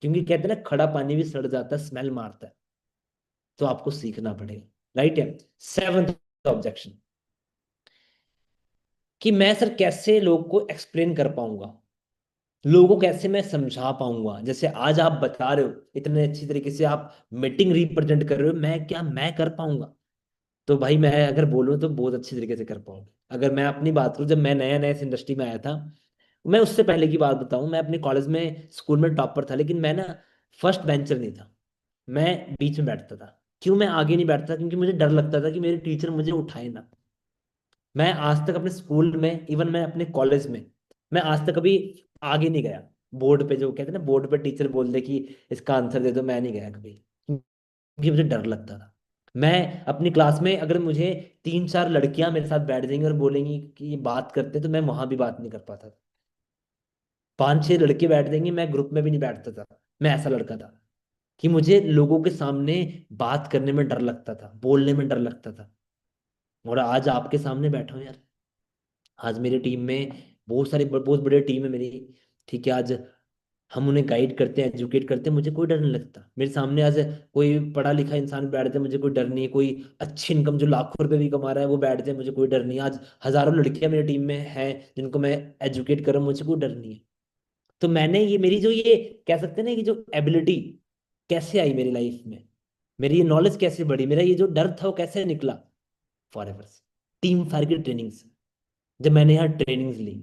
क्योंकि कहते हैं ना खड़ा पानी भी सड़ जाता है, स्मेल मारता है, तो आपको सीखना पड़ेगा। राइट है। सेवंथ ऑब्जेक्शन, कि मैं सर कैसे लोग को एक्सप्लेन कर पाऊंगा, लोगों को कैसे मैं समझा पाऊंगा। जैसे आज आप बता रहे हो इतने अच्छी तरीके से, आप मीटिंग रिप्रेजेंट कर रहे हो, मैं क्या मैं कर पाऊंगा। तो भाई मैं अगर बोलूँ तो बहुत अच्छी तरीके से कर पाऊंगा। अगर मैं अपनी बात करूँ, जब मैं नया नया इस इंडस्ट्री में आया था, मैं उससे पहले की बात बताऊं, मैं अपने कॉलेज में स्कूल में टॉपर था, लेकिन मैं ना फर्स्ट बेंचर नहीं था, मैं बीच में बैठता था। क्यों मैं आगे नहीं बैठता, क्योंकि मुझे डर लगता था कि मेरे टीचर मुझे उठाए ना। मैं आज तक अपने स्कूल में, इवन मैं अपने कॉलेज में, मैं आज तक कभी आगे नहीं गया। बोर्ड पे जो कहते हैं ना, बोर्ड पे टीचर बोल दे कि इसका आंसर दे दो, मैं नहीं गया कभी, क्योंकि मुझे डर लगता था। मैं अपनी क्लास में अगर मुझे 3-4 लड़कियां मेरे साथ बैठ जाएंगी और बोलेंगी कि ये बात करते, तो मैं वहां भी बात नहीं कर पाता था। 5-6 लड़के बैठ देंगे, मैं ग्रुप में भी नहीं बैठता था। मैं ऐसा लड़का था कि मुझे लोगों के सामने बात करने में डर लगता था, बोलने में डर लगता था। और आज आपके सामने बैठा हूँ यार, आज मेरी टीम में बहुत बड़ी टीम है मेरी। ठीक है, आज हम उन्हें गाइड करते हैं, एजुकेट करते हैं, मुझे कोई डर नहीं लगता। मेरे सामने आज कोई पढ़ा लिखा इंसान बैठ जाए, मुझे कोई डर नहीं है। कोई अच्छी इनकम जो लाखों रुपए भी कमा रहा है वो बैठ जाए, मुझे कोई डर नहीं है। आज हजारों लड़कियां मेरी टीम में हैं जिनको मैं एजुकेट कर रहा हूँ, मुझे कोई डर नहीं है। तो मैंने ये मेरी जो ये कह सकते हैं ना कि जो एबिलिटी कैसे आई मेरी लाइफ में, मेरी ये नॉलेज कैसे बढ़ी, मेरा ये जो डर था वो कैसे निकला, फॉरएवर से, टीम फायर की ट्रेनिंग से। जब मैंने यहाँ ट्रेनिंग्स ली,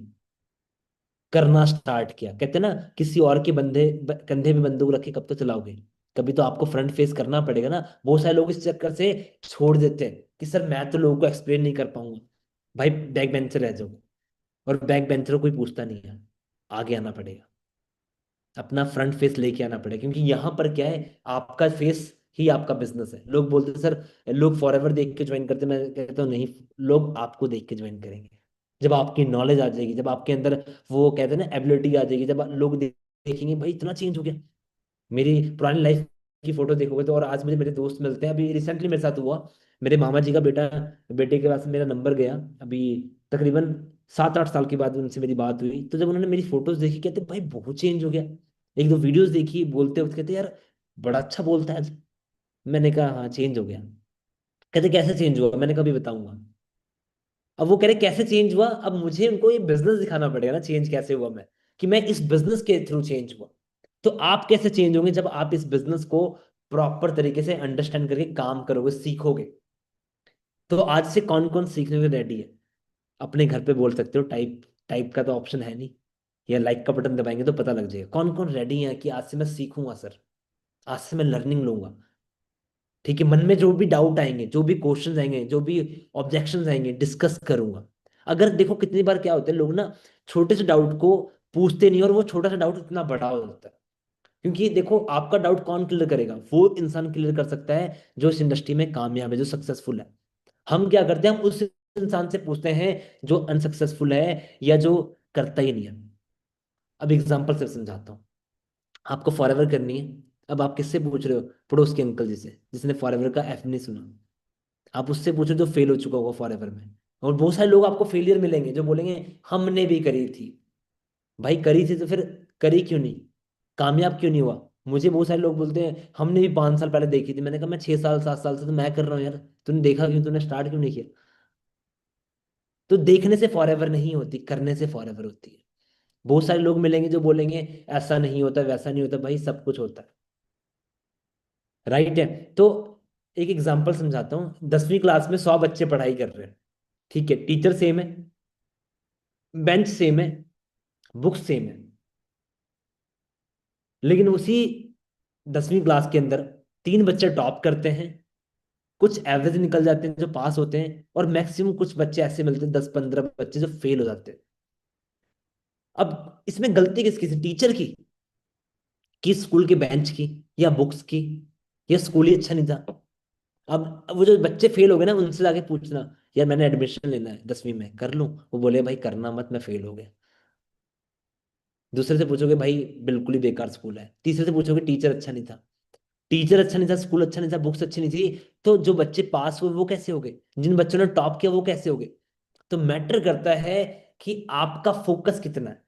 करना स्टार्ट किया, कहते हैं ना किसी और के कंधे पे बंदूक रखे कब तो चलाओगे, कभी तो आपको फ्रंट फेस करना पड़ेगा ना। बहुत सारे लोग इस चक्कर से छोड़ देते हैं कि सर मैं तो लोगों को एक्सप्लेन नहीं कर पाऊंगा। भाई बैक बेंचर रह जाओ, और बैक बेंचर को कोई पूछता नहीं है, आगे आना पड़ेगा, अपना फ्रंट फेस लेके आना पड़ेगा। क्योंकि यहाँ पर क्या है, आपका फेस ही आपका बिजनेस है। लोग बोलते हैं सर लोग फॉरएवर देख के ज्वाइन करते हैं, मैं कहता हूँ नहीं, लोग आपको देख के ज्वाइन करेंगे। जब आपकी नॉलेज आ जाएगी, जब आपके अंदर वो कहते हैं ना एबिलिटी आ जाएगी, जब लोग देखेंगे भाई इतना चेंज हो गया। मेरी पुरानी लाइफ की फोटो देखोगे तो, और आज मुझे मेरे दोस्त मिलते हैं। अभी रिसेंटली मेरे साथ हुआ, मेरे मामा जी का बेटे के पास मेरा नंबर गया अभी, तकरीबन 7-8 साल के बाद उनसे मेरी बात हुई। तो जब उन्होंने मेरी फोटोज देखी, कहते भाई बहुत चेंज हो गया। एक दो वीडियोस देखी बोलते वक्त, कहते यार बड़ा अच्छा बोलता है आज। मैंने कहा हाँ चेंज हो गया। कहते कैसे चेंज हुआ, मैंने कभी बताऊंगा। अब वो कह रहे कैसे चेंज हुआ, अब मुझे उनको ये बिजनेस दिखाना पड़ेगा ना, चेंज कैसे हुआ मैं, कि मैं इस बिजनेस के थ्रू चेंज हुआ। तो आप कैसे चेंज होंगे, जब आप इस बिजनेस को प्रॉपर तरीके से अंडरस्टैंड करके काम करोगे, सीखोगे। तो आज से कौन कौन सीखने में रेडी है, अपने घर पे बोल सकते हो। टाइप टाइप का तो ऑप्शन है नहीं, या लाइक का बटन दबाएंगे तो पता लग जाएगा कौन कौन रेडी है कि आज से मैं सीखूंगा सर, आज से मैं लर्निंग लूंगा। ठीक है, मन में जो भी डाउट आएंगे, जो भी क्वेश्चंस आएंगे, जो भी ऑब्जेक्शंस आएंगे, डिस्कस करूंगा। अगर देखो कितनी बार क्या होता है, लोग ना छोटे से डाउट को पूछते नहीं, और वो छोटा सा डाउट इतना बड़ा हो जाता है। क्योंकि देखो, आपका डाउट कौन क्लियर करेगा? वो इंसान क्लियर कर सकता है जो इस इंडस्ट्री में कामयाब है, जो सक्सेसफुल है। हम क्या करते हैं, हम उस इंसान से पूछते हैं जो अनसक्सेसफुल है या जो करता ही नहीं है। अब एग्जांपल से समझाता हूँ। आपको फॉरएवर करनी है। अब आप किससे पूछ रहे हो? पड़ोस के अंकल जी से, जिसने फॉरएवर का एफ नहीं सुना। आप उससे पूछो जो फेल हो चुका होगा फॉरएवर में। और बहुत सारे लोग आपको फेलियर मिलेंगे जो बोलेंगे हमने भी करी थी। भाई करी थी तो फिर करी क्यों नहीं? कामयाब क्यों नहीं हुआ? मुझे बहुत सारे लोग बोलते हैं हमने भी 5 साल पहले देखी थी। मैंने कहा मैं 6 साल 7 साल से तो मैं कर रहा हूँ यार। तूने देखा क्यों? तूने स्टार्ट क्यों नहीं किया? तो देखने से फॉरएवर नहीं होती, करने से फॉरएवर होती है। बहुत सारे लोग मिलेंगे जो बोलेंगे ऐसा नहीं होता, वैसा नहीं होता। भाई सब कुछ होता है। राइट है। तो एक एग्जांपल समझाता हूँ। 10वीं क्लास में 100 बच्चे पढ़ाई कर रहे हैं। ठीक है, टीचर सेम है, बेंच सेम है, बुक सेम है। लेकिन उसी 10वीं क्लास के अंदर 3 बच्चे टॉप करते हैं, कुछ एवरेज निकल जाते हैं जो पास होते हैं, और मैक्सिमम कुछ बच्चे ऐसे मिलते हैं, 10 15 बच्चे जो फेल हो जाते हैं। अब इसमें गलती किसकी थी? टीचर की? कि स्कूल के बेंच की, या बुक्स की, या स्कूल ही अच्छा नहीं था? अब वो जो बच्चे फेल हो गए ना, उनसे जाके पूछना यार मैंने एडमिशन लेना है 10वीं में, कर लूं? वो बोले भाई करना मत, मैं फेल हो गया। दूसरे से पूछोगे भाई बिल्कुल ही बेकार स्कूल है। तीसरे से पूछोगे टीचर अच्छा नहीं था। टीचर अच्छा नहीं था, स्कूल अच्छा नहीं था, बुक्स अच्छी नहीं थी। तो जो बच्चे पास हुए वो कैसे हो गए? जिन बच्चों ने टॉप किया वो कैसे हो गए? तो मैटर करता है कि आपका फोकस कितना है।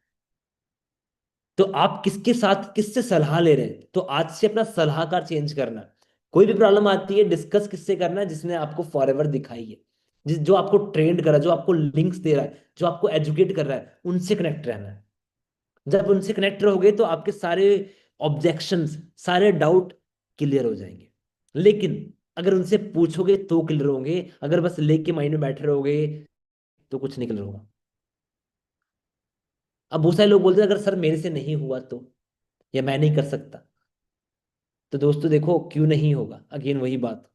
तो आप किसके साथ, किससे सलाह ले रहे हैं? तो आज से अपना सलाहकार चेंज करना है। कोई भी प्रॉब्लम आती है, डिस्कस किससे करना है? जिसने आपको फॉरएवर दिखाई है, जिस जो आपको ट्रेंड कर रहा है, जो आपको लिंक्स दे रहा है, जो आपको एजुकेट कर रहा है, उनसे कनेक्ट रहना है। जब उनसे कनेक्ट रहोगे तो आपके सारे ऑब्जेक्शंस, सारे डाउट क्लियर हो जाएंगे। लेकिन अगर उनसे पूछोगे तो क्लियर होंगे, अगर बस लेके माइंड में बैठे रहोगे तो कुछ नहीं क्लियर होगा। अब बहुत सारे लोग बोलते हैं अगर सर मेरे से नहीं हुआ तो, या मैं नहीं कर सकता। तो दोस्तों देखो, क्यों नहीं होगा? अगेन वही बात।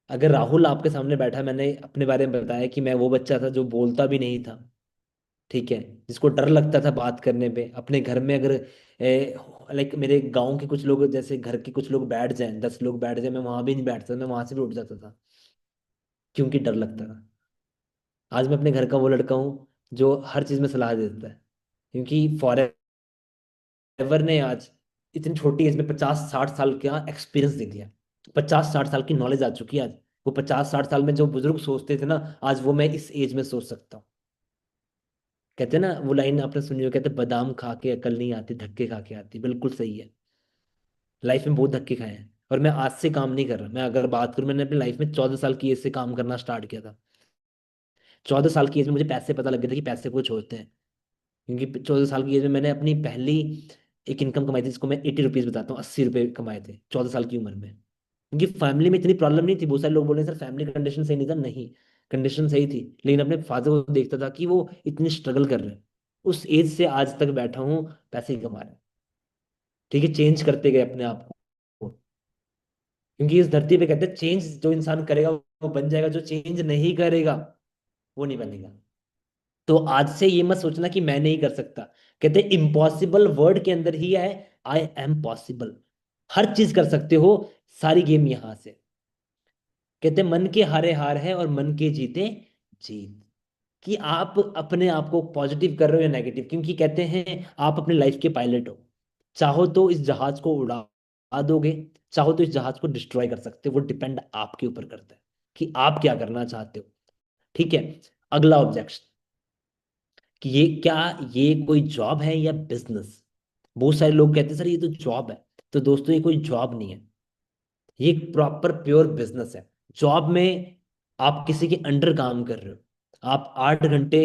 अगर राहुल आपके सामने बैठा, मैंने अपने बारे में बताया कि मैं वो बच्चा था जो बोलता भी नहीं था। ठीक है, जिसको डर लगता था बात करने पे। अपने घर में अगर लाइक मेरे गांव के कुछ लोग, जैसे घर के कुछ लोग बैठ जाएं, 10 लोग बैठ जाए, मैं वहां भी नहीं बैठता, मैं वहां से भी उठ जाता था, क्योंकि डर लगता था। आज मैं अपने घर का वो लड़का हूँ जो हर चीज में सलाह दे देता है, क्योंकि फॉरेवर ने आज इतनी छोटी एज में 50 60 साल का एक्सपीरियंस दे दिया। 50 60 साल की नॉलेज आ चुकी है आज। वो 50 60 साल में जो बुजुर्ग सोचते थे ना, आज वो मैं इस एज में सोच सकता हूँ। कहते हैं ना, वो लाइन आपने सुनी हो, कहते हैं, बादाम खा के अकल नहीं आती, धक्के खा के आती। बिल्कुल सही है। लाइफ में बहुत धक्के खाए हैं, और मैं आज से काम नहीं कर रहा। मैं अगर बात करूं, मैंने अपनी लाइफ में 14 साल की एज से काम करना स्टार्ट किया था। 14 साल की एज में मुझे पैसे पता लग गए थे कि पैसे कुछ होते हैं। क्योंकि 14 साल की एज में मैंने अपनी पहली एक इनकम कमाई थी, जिसको मैं 80 रुपीज बताता हूँ, 80 रुपये कमाए थे 14 साल की उम्र में। क्योंकि फैमिली में इतनी प्रॉब्लम नहीं थी। बहुत सारे लोग बोले सर फैमिली कंडीशन सही नहीं था। नहीं, कंडीशन सही थी, लेकिन अपने फादर को देखता था कि वो इतनी स्ट्रगल कर रहे हैं। उस एज से आज तक बैठा हूँ, पैसे ही कमा रहे हैं। ठीक है, चेंज करते गए अपने आप को। क्योंकि इस धरती पे कहते हैं चेंज जो इंसान करेगा वो बन जाएगा, जो चेंज नहीं करेगा वो नहीं बनेगा। तो आज से ये मत सोचना कि मैं नहीं कर सकता। कहते इम्पॉसिबल वर्ड के अंदर ही है आई एम पॉसिबल। हर चीज कर सकते हो। सारी गेम यहां से। कहते मन के हारे हार है और मन के जीते जीत। कि आप अपने आप को पॉजिटिव कर रहे हो या नेगेटिव। क्योंकि कहते हैं आप अपने लाइफ के पायलट हो। चाहो तो इस जहाज को उड़ा दोगे, चाहो तो इस जहाज को डिस्ट्रॉय कर सकते हो। वो डिपेंड आपके ऊपर करता है कि आप क्या करना चाहते हो। ठीक है। अगला ऑब्जेक्शन, कि ये क्या, ये कोई जॉब है या बिजनेस? बहुत सारे लोग कहते हैं सर ये तो जॉब है। तो दोस्तों ये कोई जॉब नहीं है, ये एक प्रॉपर प्योर बिजनेस है। जॉब में आप किसी के अंडर काम कर रहे हो, आप 8 घंटे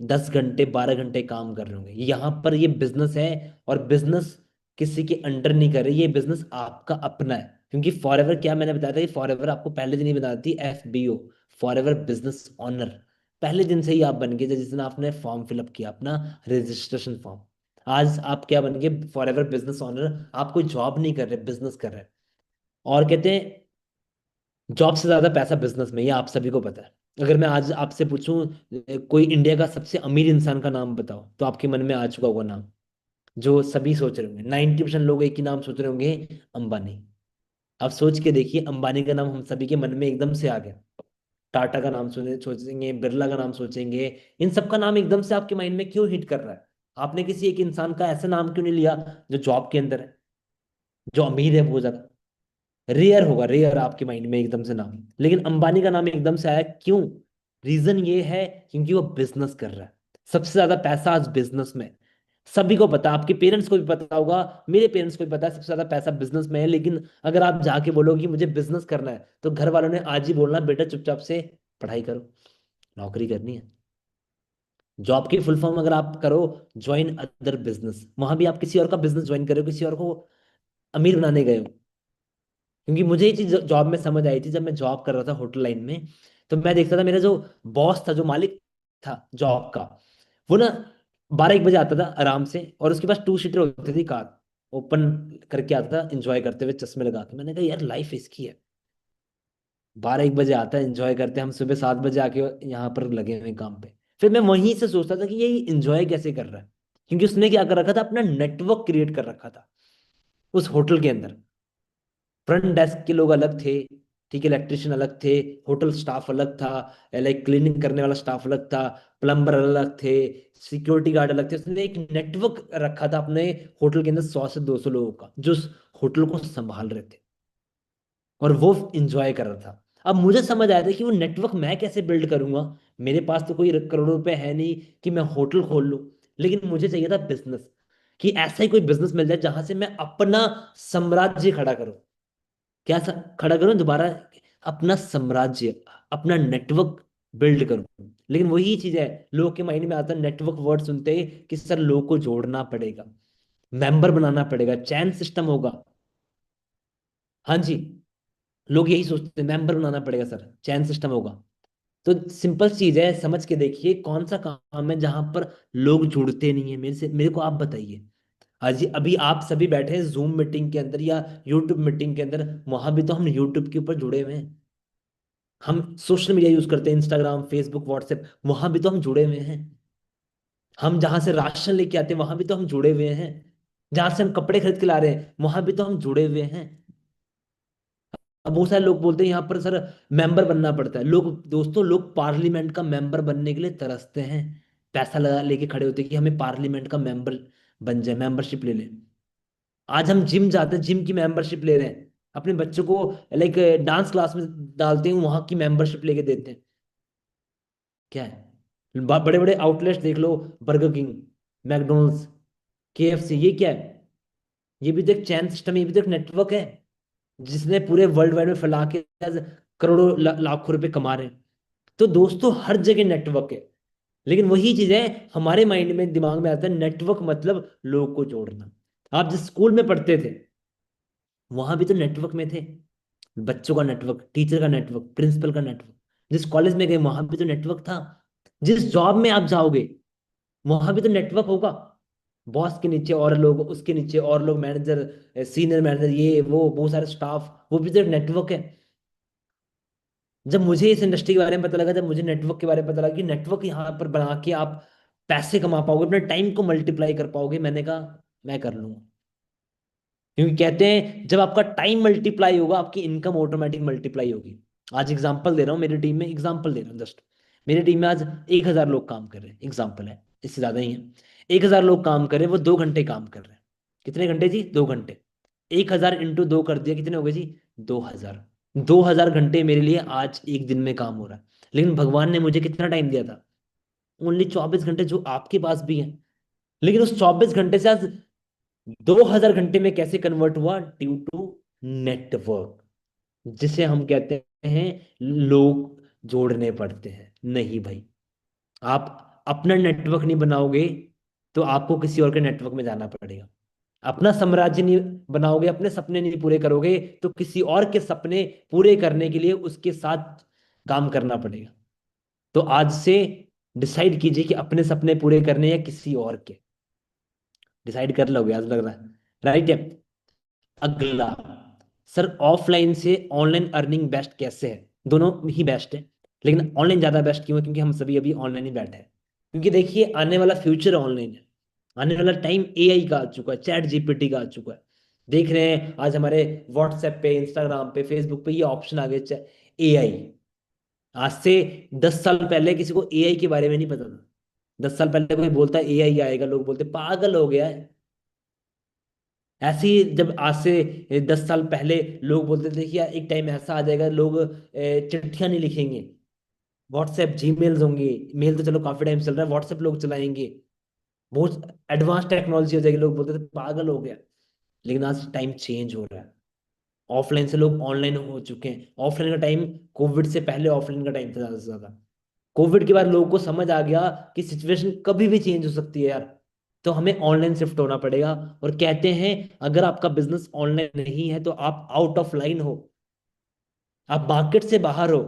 10 घंटे 12 घंटे काम कर रहे होंगे। यहाँ पर ये बिजनेस है, और बिजनेस किसी के अंडर नहीं कर रहे, ये बिजनेस आपका अपना है। क्योंकि फॉरएवर क्या मैंने बताया था कि फॉरएवर आपको पहले दिन ही बताती FBO, फॉरएवर बिजनेस ओनर। पहले दिन से ही आप बन गए जिस दिन आपने फॉर्म फिलअप किया अपना, रजिस्ट्रेशन फॉर्म। आज आप क्या बन गए? Forever business owner. आप कोई जॉब नहीं कर रहे, बिजनेस कर रहे हैं। और कहते हैं जॉब से ज्यादा पैसा बिजनेस में, ये आप सभी को पता है। अगर मैं आज आपसे पूछूं कोई इंडिया का सबसे अमीर इंसान का नाम बताओ, तो आपके मन में आ चुका होगा नाम, जो सभी सोच रहे होंगे, 90% लोग एक ही नाम सोच रहे होंगे, अंबानी। अब सोच के देखिए, अंबानी का नाम हम सभी के मन में एकदम से आ गया। टाटा का नाम सुने सोचेंगे, बिरला का नाम सोचेंगे। इन सब का नाम एकदम से आपके माइंड में क्यों हिट कर रहा है? आपने किसी एक इंसान का ऐसा नाम क्यों नहीं लिया जो जॉब के अंदर है, जो अमीर है बहुत ज्यादा? रेयर होगा, रेयर आपके माइंड में एकदम से नाम, लेकिन अंबानी का नाम एकदम से आया क्यों? रीजन ये है क्योंकि वो बिजनेस कर रहा है। सबसे ज्यादा पैसा आज बिजनेस में है। सभी को पता, आपके पेरेंट्स को भी पता होगा, मेरे पेरेंट्स को भी पता है, सबसे ज्यादा पैसा बिजनेस में है। लेकिन अगर आप जाके बोलोगे कि मुझे बिजनेस करना है, तो घर वालों ने आज ही बोलना, बेटा चुपचाप से पढ़ाई करो, नौकरी करनी है। जॉब की फुल फॉर्म अगर आप करो, ज्वाइन अदर बिजनेस, वहां भी आप किसी और का बिजनेस ज्वाइन करो, किसी और को अमीर बनाने गए हो। क्योंकि मुझे ये चीज जॉब में समझ आई थी, जब मैं जॉब कर रहा था होटल लाइन में, तो मैं देखता था मेरा जो बॉस था, जो मालिक था जॉब का, वो ना 12-1 बजे आता था आराम से, और उसके पास 2 सीटर होती थी कार, ओपन करके आता था एंजॉय करते हुए, चश्मे लगा के। मैंने कहा यार लाइफ इसकी है, 12-1 बजे आता है एंजॉय करते, हम सुबह 7 बजे आके यहाँ पर लगे हुए हैं काम पे। फिर मैं वहीं से सोचता था कि ये एंजॉय कैसे कर रहा है, क्योंकि उसने क्या कर रखा था, अपना नेटवर्क क्रिएट कर रखा था उस होटल के अंदर। फ्रंट डेस्क के लोग अलग थे, ठीक है, इलेक्ट्रिशियन अलग थे, होटल स्टाफ अलग था, लाइक क्लीनिंग करने वाला स्टाफ अलग था, प्लम्बर अलग थे, सिक्योरिटी गार्ड अलग थे। उसने एक नेटवर्क रखा था अपने होटल के अंदर, 100 से 200 लोगों का, जो उस होटल को संभाल रहे थे, और वो इंजॉय कर रहा था। अब मुझे समझ आया था कि वो नेटवर्क मैं कैसे बिल्ड करूंगा। मेरे पास तो कोई करोड़ों रुपए है नहीं कि मैं होटल खोल लूं, लेकिन मुझे चाहिए था बिजनेस, कि ऐसा ही कोई बिजनेस मिल जाए जहां से मैं अपना साम्राज्य खड़ा करूं। क्या खड़ा करूं दोबारा? अपना साम्राज्य, अपना नेटवर्क बिल्ड करूं। लेकिन वही चीज है, लोग के माइंड में आता है नेटवर्क वर्ड सुनते ही कि सर लोग को जोड़ना पड़ेगा, मेंबर बनाना पड़ेगा, चैन सिस्टम होगा। हाँ जी, लोग यही सोचते हैं, मेंबर बनाना पड़ेगा सर, चैन सिस्टम होगा। तो सिंपल चीज है, समझ के देखिए कौन सा काम है जहां पर लोग जुड़ते नहीं है मेरे से, मेरे को आप बताइए। आज अभी आप सभी बैठे हैं जूम मीटिंग के अंदर या यूट्यूब मीटिंग के अंदर, वहां भी तो हम यूट्यूब के ऊपर जुड़े हुए हैं। हम सोशल मीडिया यूज करते हैं, इंस्टाग्राम, फेसबुक, व्हाट्सएप, वहां भी तो हम जुड़े हुए हैं। हम जहां से राशन लेके आते हैं, वहां भी तो हम जुड़े हुए हैं। जहां से हम कपड़े खरीद के ला रहे हैं, वहां भी तो हम जुड़े हुए हैं। अब बहुत सारे लोग बोलते हैं यहाँ पर सर मेंबर बनना पड़ता है। लोग, दोस्तों, लोग पार्लियामेंट का मेंबर बनने के लिए तरसते हैं, पैसा लगा लेके खड़े होते हैं कि हमें पार्लियामेंट का मेंबर बन जाए, मेंबरशिप ले लें। आज हम जिम जाते हैं, जिम की मेंबरशिप ले रहे हैं, अपने बच्चों को लाइक डांस क्लास में डालते हैं, वहां की मेंबरशिप लेके देते हैं। क्या है, बड़े बड़े आउटलेट्स देख लो, बर्गर किंग, मैकडोनल्ड्स, केएफसी, ये क्या है? ये भी तो एक चैन सिस्टम है, ये भी तो एक नेटवर्क है, जिसने पूरे वर्ल्ड वाइड में फैला के आज करोड़ों लाखों रुपए कमा रहे हैं। तो दोस्तों हर जगह नेटवर्क है। लेकिन वही चीज है, हमारे माइंड में, दिमाग में आता है नेटवर्क मतलब लोगों को जोड़ना। आप जिस स्कूल में पढ़ते थे, वहां भी तो नेटवर्क में थे, बच्चों का नेटवर्क, टीचर का नेटवर्क, प्रिंसिपल का नेटवर्क। जिस कॉलेज में गए वहां भी तो नेटवर्क था। जिस जॉब में आप जाओगे, वहां भी तो नेटवर्क होगा। बॉस के नीचे और लोग, उसके नीचे और लोग, मैनेजर, सीनियर मैनेजर, ये वो बहुत सारे स्टाफ, वो भी तो एक नेटवर्क है। जब मुझे इस इंडस्ट्री के बारे में पता लगा, जब मुझे नेटवर्क के बारे में पता लगा कि नेटवर्क यहाँ पर बना के आप पैसे कमा पाओगे, अपने टाइम को मल्टीप्लाई कर पाओगे, मैंने कहा मैं कर लूंगा। क्योंकि कहते हैं जब आपका टाइम मल्टीप्लाई होगा, आपकी इनकम ऑटोमेटिक मल्टीप्लाई होगी। आज एग्जांपल दे रहा हूँ, मेरी टीम में एग्जांपल दे रहा हूँ जस्ट। मेरी टीम में आज 1,000 लोग काम कर रहे हैं, एग्जांपल है, इससे ज्यादा ही है। 1,000 लोग काम कर रहे हैं, वो 2 घंटे काम कर रहे हैं। कितने घंटे जी? 2 घंटे। 1,000 × 2 कर दिया, कितने हो गए जी? 2,000। 2,000 घंटे मेरे लिए आज एक दिन में काम हो रहा है। लेकिन भगवान ने मुझे कितना टाइम दिया था? ओनली 24 घंटे, जो आपके पास भी है। लेकिन उस 24 घंटे से आज 2,000 घंटे में कैसे कन्वर्ट हुआ? ड्यू टू नेटवर्क, जिसे हम कहते हैं लोग जोड़ने पड़ते हैं। नहीं भाई, आप अपना नेटवर्क नहीं बनाओगे, तो आपको किसी और के नेटवर्क में जाना पड़ेगा। अपना साम्राज्य नहीं बनाओगे, अपने सपने नहीं पूरे करोगे, तो किसी और के सपने पूरे करने के लिए उसके साथ काम करना पड़ेगा। तो आज से डिसाइड कीजिए कि अपने सपने पूरे करने या किसी और के। डिसाइड कर लोगे आज, लग रहा है, राइट है? अगला, सर ऑफलाइन से ऑनलाइन अर्निंग बेस्ट कैसे है? दोनों ही बेस्ट है, लेकिन ऑनलाइन ज़्यादा बेस्ट क्यों है? क्योंकि हम सभी अभी ऑनलाइन ही बैठे हैं। क्योंकि देखिए आने वाला फ्यूचर ऑनलाइन है। आने वाला टाइम एआई का आ चुका है, चैट जीपीटी का आ चुका है। देख रहे हैं आज हमारे व्हाट्सएप पे, इंस्टाग्राम पे, फेसबुक पे ये ऑप्शन आ गए, एआई। आज से 10 साल पहले किसी को एआई के बारे में नहीं पता था। 10 साल पहले कोई बोलता एआई आएगा, लोग बोलते पागल हो गया है। ऐसे ही जब आज से 10 साल पहले लोग बोलते थे कि यार एक टाइम ऐसा आ जाएगा, लोग चिट्ठियां नहीं लिखेंगे, व्हाट्सएप जीमेल्स होंगे। मेल तो चलो काफी टाइम चल रहा है, व्हाट्सएप लोग चलाएंगे, बहुत एडवांस टेक्नोलॉजी हो जाएगी। लोग बोलते थे पागल हो गया। लेकिन आज टाइम चेंज हो रहा है। ऑफलाइन से लोग ऑनलाइन हो चुके हैं। ऑफलाइन का टाइम कोविड से पहले ऑफलाइन का टाइम था ज्यादा से ज्यादा। कोविड के बाद लोगों को समझ आ गया कि सिचुएशन कभी भी चेंज हो सकती है यार, तो हमें ऑनलाइन शिफ्ट होना पड़ेगा। और कहते हैं अगर आपका बिजनेस ऑनलाइन नहीं है तो आप आउट ऑफ लाइन हो, आप मार्केट से बाहर हो।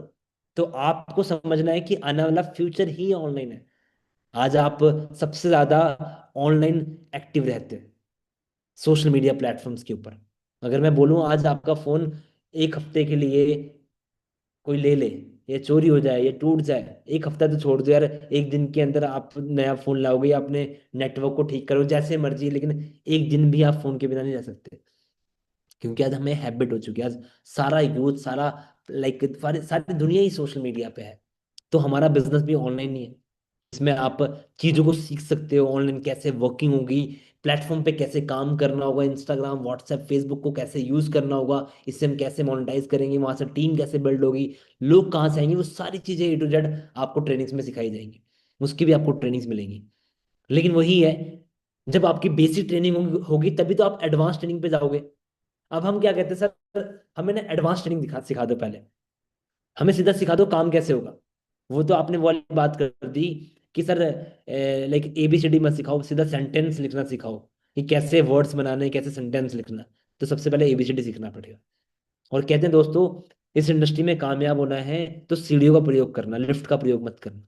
तो आपको समझना है कि आने वाला फ्यूचर ही ऑनलाइन है। आज आप सबसे ज्यादा ऑनलाइन एक्टिव रहते हैं सोशल मीडिया प्लेटफॉर्म्स के ऊपर। अगर मैं बोलूं आज आपका फोन एक हफ्ते के लिए कोई ले ले, ये चोरी हो जाए, ये टूट जाए, एक हफ्ता तो छोड़ दो यार, एक दिन के अंदर आप नया फोन लाओगे या अपने नेटवर्क को ठीक करो जैसे मर्जी, लेकिन एक दिन भी आप फोन के बिना नहीं रह सकते। क्योंकि आज हमें हैबिट हो चुकी है। आज सारा यूथ, सारा लाइक सारी सारी दुनिया ही सोशल मीडिया पे है। तो हमारा बिजनेस भी ऑनलाइन ही है। इसमें आप चीजों को सीख सकते हो, ऑनलाइन कैसे वर्किंग होगी, प्लेटफॉर्म पे कैसे काम करना होगा, इंस्टाग्राम व्हाट्सएप फेसबुक को कैसे यूज करना होगा, इससे हम कैसे मोनेटाइज करेंगे, वहां से टीम कैसे बिल्ड होगी, लोग कहाँ से आएंगे, वो सारी चीजें ए टू जेड आपको ट्रेनिंग्स में सिखाई जाएंगी। उसकी भी आपको ट्रेनिंग्स मिलेंगी। लेकिन वही है, जब आपकी बेसिक ट्रेनिंग होगी तभी तो आप एडवांस ट्रेनिंग पे जाओगे। अब हम क्या कहते हैं सर, हमें ना एडवांस ट्रेनिंग दिखा सिखा दो पहले, हमें सीधा सिखा दो काम कैसे होगा। वो तो आपने वो वाली बात कर दी कि सर लाइक एबीसीडी मत सिखाओ, सीधा सेंटेंस लिखना सिखाओ कि कैसे वर्ड्स बनाने, कैसे सेंटेंस लिखना। तो सबसे पहले एबीसीडी सीखना पड़ेगा। और कहते हैं दोस्तों, इस इंडस्ट्री में कामयाब होना है तो सीढ़ियों का प्रयोग करना, लिफ्ट का प्रयोग मत करना।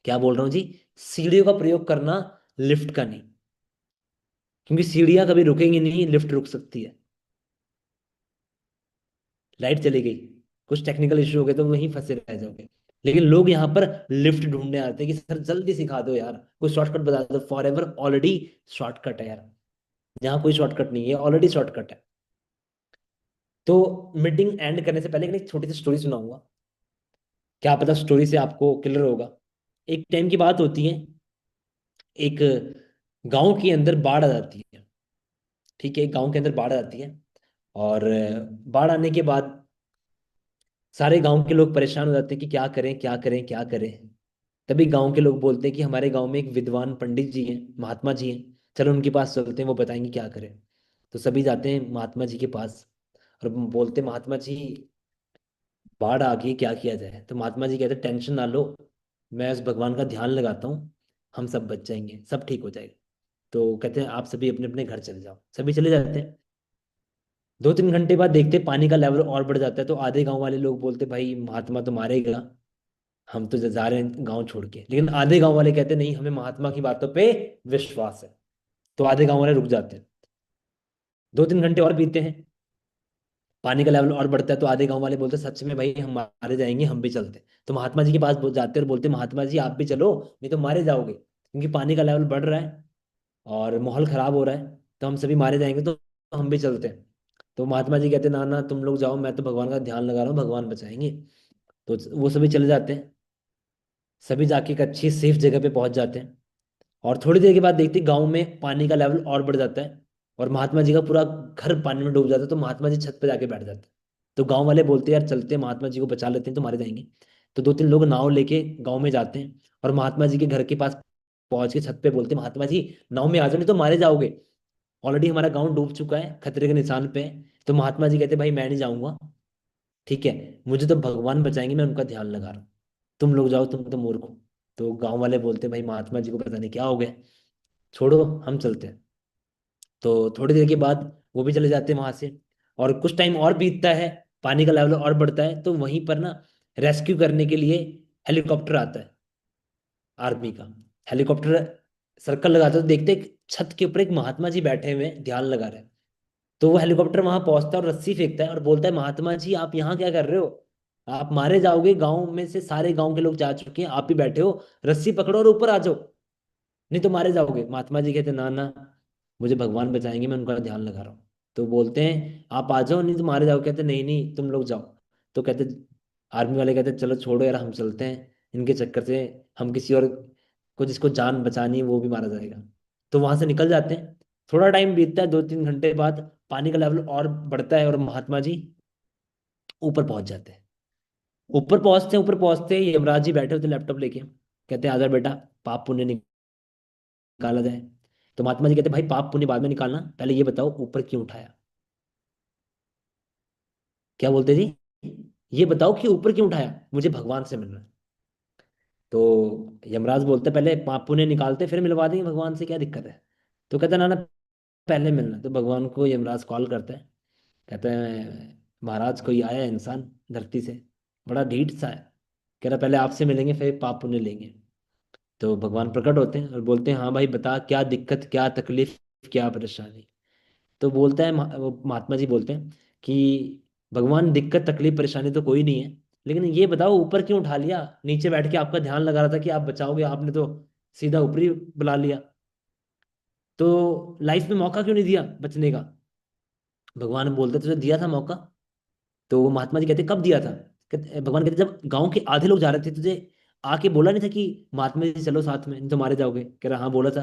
क्या बोल रहा हूँ जी? सीढ़ियों का प्रयोग करना, लिफ्ट का नहीं। क्योंकि सीढ़ियां कभी रुकेंगी नहीं, लिफ्ट रुक सकती है। लाइट चली गई, कुछ टेक्निकल इशू हो गए तो वहीं फंसे रह जाओगे। लेकिन लोग यहाँ पर लिफ्ट ढूंढने आते हैं कि सर जल्दी सिखा दो यार, कोई शॉर्टकट बता दो। फॉर एवर ऑलरेडी शॉर्टकट है यार, यहाँ कोई शॉर्टकट नहीं है, ऑलरेडी शॉर्टकट है। तो मीटिंग एंड करने से पहले एक छोटी सी स्टोरी सुनाऊंगा। क्या पता स्टोरी से आपको क्लियर होगा। एक टाइम की बात होती है, एक गांव के अंदर बाढ़ आ जाती है। ठीक है, एक गांव के अंदर बाढ़ आ जाती है। और बाढ़ आने के बाद सारे गांव के लोग परेशान हो जाते हैं कि क्या करें क्या करें क्या करें। तभी गांव के लोग बोलते हैं कि हमारे गांव में एक विद्वान पंडित जी हैं, महात्मा जी हैं, चलो उनके पास चलते हैं, वो बताएंगे क्या करें। तो सभी जाते हैं महात्मा जी के पास और बोलते हैं, महात्मा जी बाढ़ आ गई, क्या किया जाए? तो महात्मा जी कहते हैं, टेंशन ना लो, मैं उस भगवान का ध्यान लगाता हूँ, हम सब बच जाएंगे, सब ठीक हो जाएगा। तो कहते हैं आप सभी अपने अपने घर चले जाओ। सभी चले जाते हैं। 2-3 घंटे बाद देखते हैं पानी का लेवल और बढ़ जाता है। तो आधे गांव वाले लोग बोलते भाई महात्मा तो मारेगा, हम तो जा रहे हैं गांव छोड़ के। लेकिन आधे गांव वाले कहते नहीं, हमें महात्मा की बातों पे विश्वास है। तो आधे गांव वाले रुक जाते हैं। 2-3 घंटे और बीतते हैं, पानी का लेवल और बढ़ता है। तो आधे गांव वाले बोलते हैं सच में भाई हम मारे जाएंगे, हम भी चलते हैं। तो महात्मा जी के पास जाते हैं और बोलते हैं, महात्मा जी आप भी चलो, नहीं तो मारे जाओगे, क्योंकि पानी का लेवल बढ़ रहा है और माहौल खराब हो रहा है, तो हम सभी मारे जाएंगे, तो हम भी चलते हैं। तो महात्मा जी कहते हैं ना ना तुम लोग जाओ, मैं तो भगवान का ध्यान लगा रहा हूँ, भगवान बचाएंगे। तो वो सभी चले जाते हैं। सभी जाके एक अच्छी सेफ जगह पे पहुंच जाते हैं। और थोड़ी देर के बाद देखते गांव में पानी का लेवल और बढ़ जाता है और महात्मा जी का पूरा घर पानी में डूब जाता है। तो महात्मा जी छत पे जाके बैठ जाते हैं। तो गांव वाले बोलते हैं यार चलते हैं, महात्मा जी को बचा लेते हैं, तो मारे जाएंगे। तो 2-3 लोग नाव लेके गांव में जाते हैं और महात्मा जी के घर के पास पहुंच के छत पे बोलते हैं, महात्मा जी नाव में आ जाओ, नहीं तो मारे जाओगे, ऑलरेडी हमारा गाँव डूब चुका है, खतरे के निशान पे है। तो महात्मा जी कहते हैं, भाई मैं नहीं जाऊंगा, ठीक है, मुझे तो भगवान बचाएंगे, मैं उनका ध्यान लगा रहा हूँ, तुम लोग जाओ, तुम तो मूर्ख हो। तो गांव वाले बोलते हैं, भाई महात्मा जी को पता नहीं क्या हो गया, छोड़ो हम चलते हैं। तो थोड़ी देर के बाद वो भी चले जाते हैं वहां से। और कुछ टाइम और बीतता है, पानी का लेवल और बढ़ता है। तो वहीं पर ना रेस्क्यू करने के लिए हेलीकॉप्टर आता है, आर्मी का। हेलीकॉप्टर सर्कल लगाते तो देखते एक छत के ऊपर एक महात्मा जी बैठे हुए हैं, ध्यान लगा रहे हैं। तो वो हेलीकॉप्टर वहां पहुंचता है और रस्सी फेंकता है और बोलता है, महात्मा जी आप यहाँ क्या कर रहे हो, आप मारे जाओगे, गांव में से सारे गांव के लोग जा चुके हैं, आप ही बैठे हो, रस्सी पकड़ो और ऊपर आ जाओ, नहीं तो मारे जाओगे। महात्मा जी कहते ना ना, मुझे भगवान बचाएंगे, मैं उनका ध्यान लगा रहा हूँ। तो बोलते हैं आप आ जाओ, नहीं तो मारे जाओ। कहते नहीं नहीं तुम लोग जाओ। तो कहते, आर्मी वाले कहते चलो छोड़ो यार, हम चलते हैं, इनके चक्कर से हम किसी और को जिसको जान बचानी है वो भी मारा जाएगा। तो वहां से निकल जाते हैं। थोड़ा टाइम बीतता है, 2-3 घंटे बाद पानी का लेवल और बढ़ता है और महात्मा जी ऊपर पहुंच जाते हैं। ऊपर पहुंचते ही यमराज जी बैठे होते लैपटॉप लेके, कहते हैं आजा बेटा, पाप पुण्य निकाला जाए। तो महात्मा जी कहते भाई पाप पुण्य बाद में निकालना, पहले ये बताओ ऊपर क्यों उठाया। क्या बोलते जी, ये बताओ कि ऊपर क्यों उठाया, मुझे भगवान से मिलना है। तो यमराज बोलते पहले पाप पुण्य निकालते फिर मिलवा देंगे भगवान से, क्या दिक्कत है। तो कहता ना ना, पहले मिलना। तो भगवान को यमराज कॉल करता है, कहते हैं महाराज कोई आया है इंसान धरती से, बड़ा ढीठ सा है, कह रहा पहले आपसे मिलेंगे फिर पाप पुण्य लेंगे। तो भगवान प्रकट होते हैं और बोलते हैं हाँ भाई बता, क्या दिक्कत, क्या तकलीफ, क्या परेशानी। तो बोलता है वो महात्मा जी बोलते हैं कि भगवान दिक्कत तकलीफ परेशानी तो कोई नहीं है, लेकिन ये बताओ ऊपर क्यों उठा लिया, नीचे बैठ के आपका ध्यान लगा रहा था कि आप बचाओगे, आपने तो सीधा ऊपर ही बुला लिया। तो लाइफ में मौका क्यों नहीं दिया बचने का। भगवान बोलते तुझे दिया था मौका। तो वो महात्मा जी कहते कब दिया था। भगवान कहते जब गांव के आधे लोग जा रहे थे, तुझे आके बोला नहीं था कि महात्मा जी चलो साथ में, नहीं तो मारे जाओगे। कह रहा हाँ बोला था।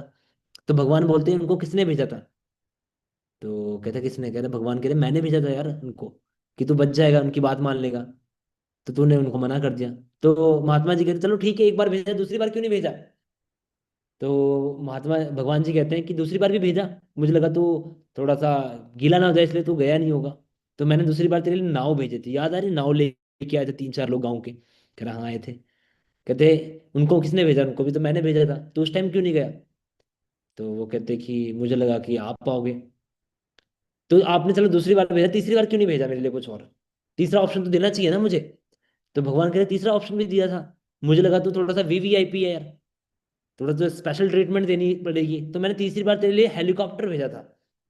तो भगवान बोलते हैं उनको किसने भेजा था। तो कहता किसने, कहता भगवान कहते मैंने भेजा था यार उनको, कि तू बच जाएगा, उनकी बात मान लेगा, तो तूने उनको मना कर दिया। तो महात्मा जी कहते चलो ठीक है, एक बार भेजा, दूसरी बार क्यों नहीं भेजा। तो महात्मा भगवान जी कहते हैं कि दूसरी बार भी भेजा, मुझे लगा तू थोड़ा सा गीला ना हो जाए इसलिए तू गया नहीं होगा, तो मैंने दूसरी बार तेरे लिए नाव भेजी थी, याद आ रही, नाव लेके आए थे 3-4 लोग गाँव के। कह रहा हाँ आए थे। कहते उनको किसने भेजा, उनको भी तो मैंने भेजा था, तो उस टाइम क्यों नहीं गया। तो वो कहते कि मुझे लगा कि आप पाओगे, तो आपने चलो दूसरी बार भेजा, तीसरी बार क्यों नहीं भेजा मेरे लिए कुछ और, तीसरा ऑप्शन तो देना चाहिए ना मुझे। तो भगवान कहते तीसरा ऑप्शन भी दिया था, मुझे लगा तू थोड़ा सा वीवीआईपी है यार, थोड़ा तो स्पेशल ट्रीटमेंट देनी पड़ेगी, तो मैंने तीसरी बार तेरे लिए हेलीकॉप्टर भेजा था,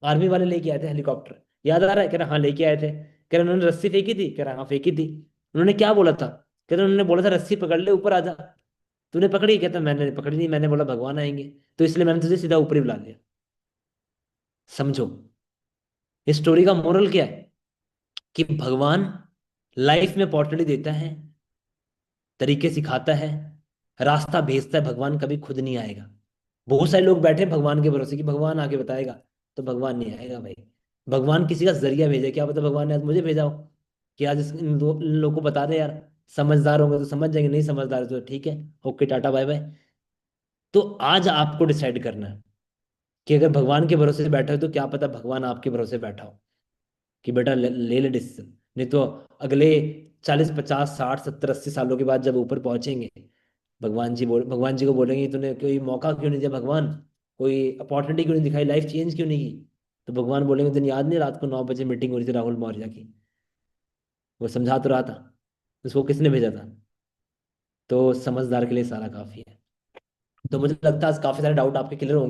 आर्मी वाले लेके आए थे हेलीकॉप्टर, याद आ रहा है। कह रहा हाँ लेके आए थे। कह रहा उन्होंने रस्सी फेंकी थी, कह रहा हाँ फेंकी थी। उन्होंने क्या बोला था, कह रहा उन्होंने बोला था रस्सी पकड़ ले ऊपर आ जा, तूने पकड़ी, कहता मैंने पकड़ी नहीं, मैंने बोला भगवान आएंगे, तो इसलिए मैंने तुझे सीधा ऊपर ही बुला लिया। समझो इस स्टोरी का मोरल क्या है, कि भगवान लाइफ में अपॉर्चुनिटी देता है, तरीके सिखाता है, रास्ता भेजता है, भगवान कभी खुद नहीं आएगा। बहुत सारे लोग बैठे हैं भगवान के भरोसे कि भगवान आके बताएगा, तो भगवान नहीं आएगा भाई। भगवान किसी का जरिया भेजे, क्या पता भगवान ने आज मुझे भेजा हो कि आज इन लोगों को बता दे यार, समझदार होंगे तो समझ जाएंगे, नहीं समझदार तो ठीक है, ओके टाटा बाय बाय। तो आज आपको डिसाइड करना है कि अगर भगवान के भरोसे से बैठा हो तो क्या पता भगवान आपके भरोसे बैठा हो, कि बेटा ले ले डिसीजन, नहीं तो अगले 40-50-60-70-80 सालों के बाद जब ऊपर पहुंचेंगे, भगवान जी को बोलेंगे तूने कोई मौका क्यों नहीं दिया भगवान, कोई अपॉर्चुनिटी क्यों नहीं दिखाई, लाइफ चेंज क्यों नहीं की। तो भगवान बोलेंगे तुझे याद नहीं रात को 9 बजे मीटिंग हो रही थी राहुल मौर्य की, वो समझा तो रहा था, उसको किसने भेजा था। तो समझदार के लिए सारा काफी है। तो मुझे लगता है आज काफी सारे डाउट आपके क्लियर हो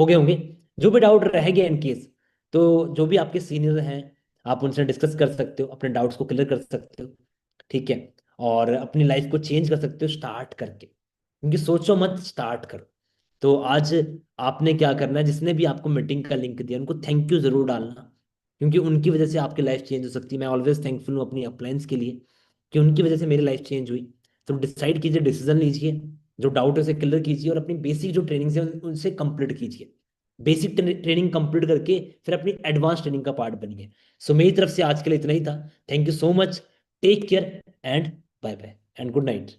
गए होंगे। जो भी डाउट रह गया इन केस, तो जो भी आपके सीनियर हैं आप उनसे डिस्कस कर सकते हो, अपने डाउट्स को क्लियर कर सकते हो, ठीक है। और अपनी लाइफ को चेंज कर सकते हो स्टार्ट करके, क्योंकि सोचो मत, स्टार्ट करो। तो आज आपने क्या करना है, जिसने भी आपको मीटिंग का लिंक दिया उनको थैंक यू जरूर डालना, क्योंकि उनकी वजह से आपकी लाइफ चेंज हो सकती है। मैं ऑलवेज थैंकफुल हूँ अपनी अपलाइंस के लिए, कि उनकी वजह से मेरी लाइफ चेंज हुई। तो डिसाइड कीजिए, डिसीजन लीजिए, जो डाउट है उसे क्लियर कीजिए, और अपनी बेसिक जो ट्रेनिंग है उनसे कंप्लीट कीजिए। बेसिक ट्रेनिंग कंप्लीट करके फिर अपनी एडवांस ट्रेनिंग का पार्ट बनिए। सो मेरी तरफ से आज के लिए इतना ही था। Thank you so much, take care and bye bye and good night.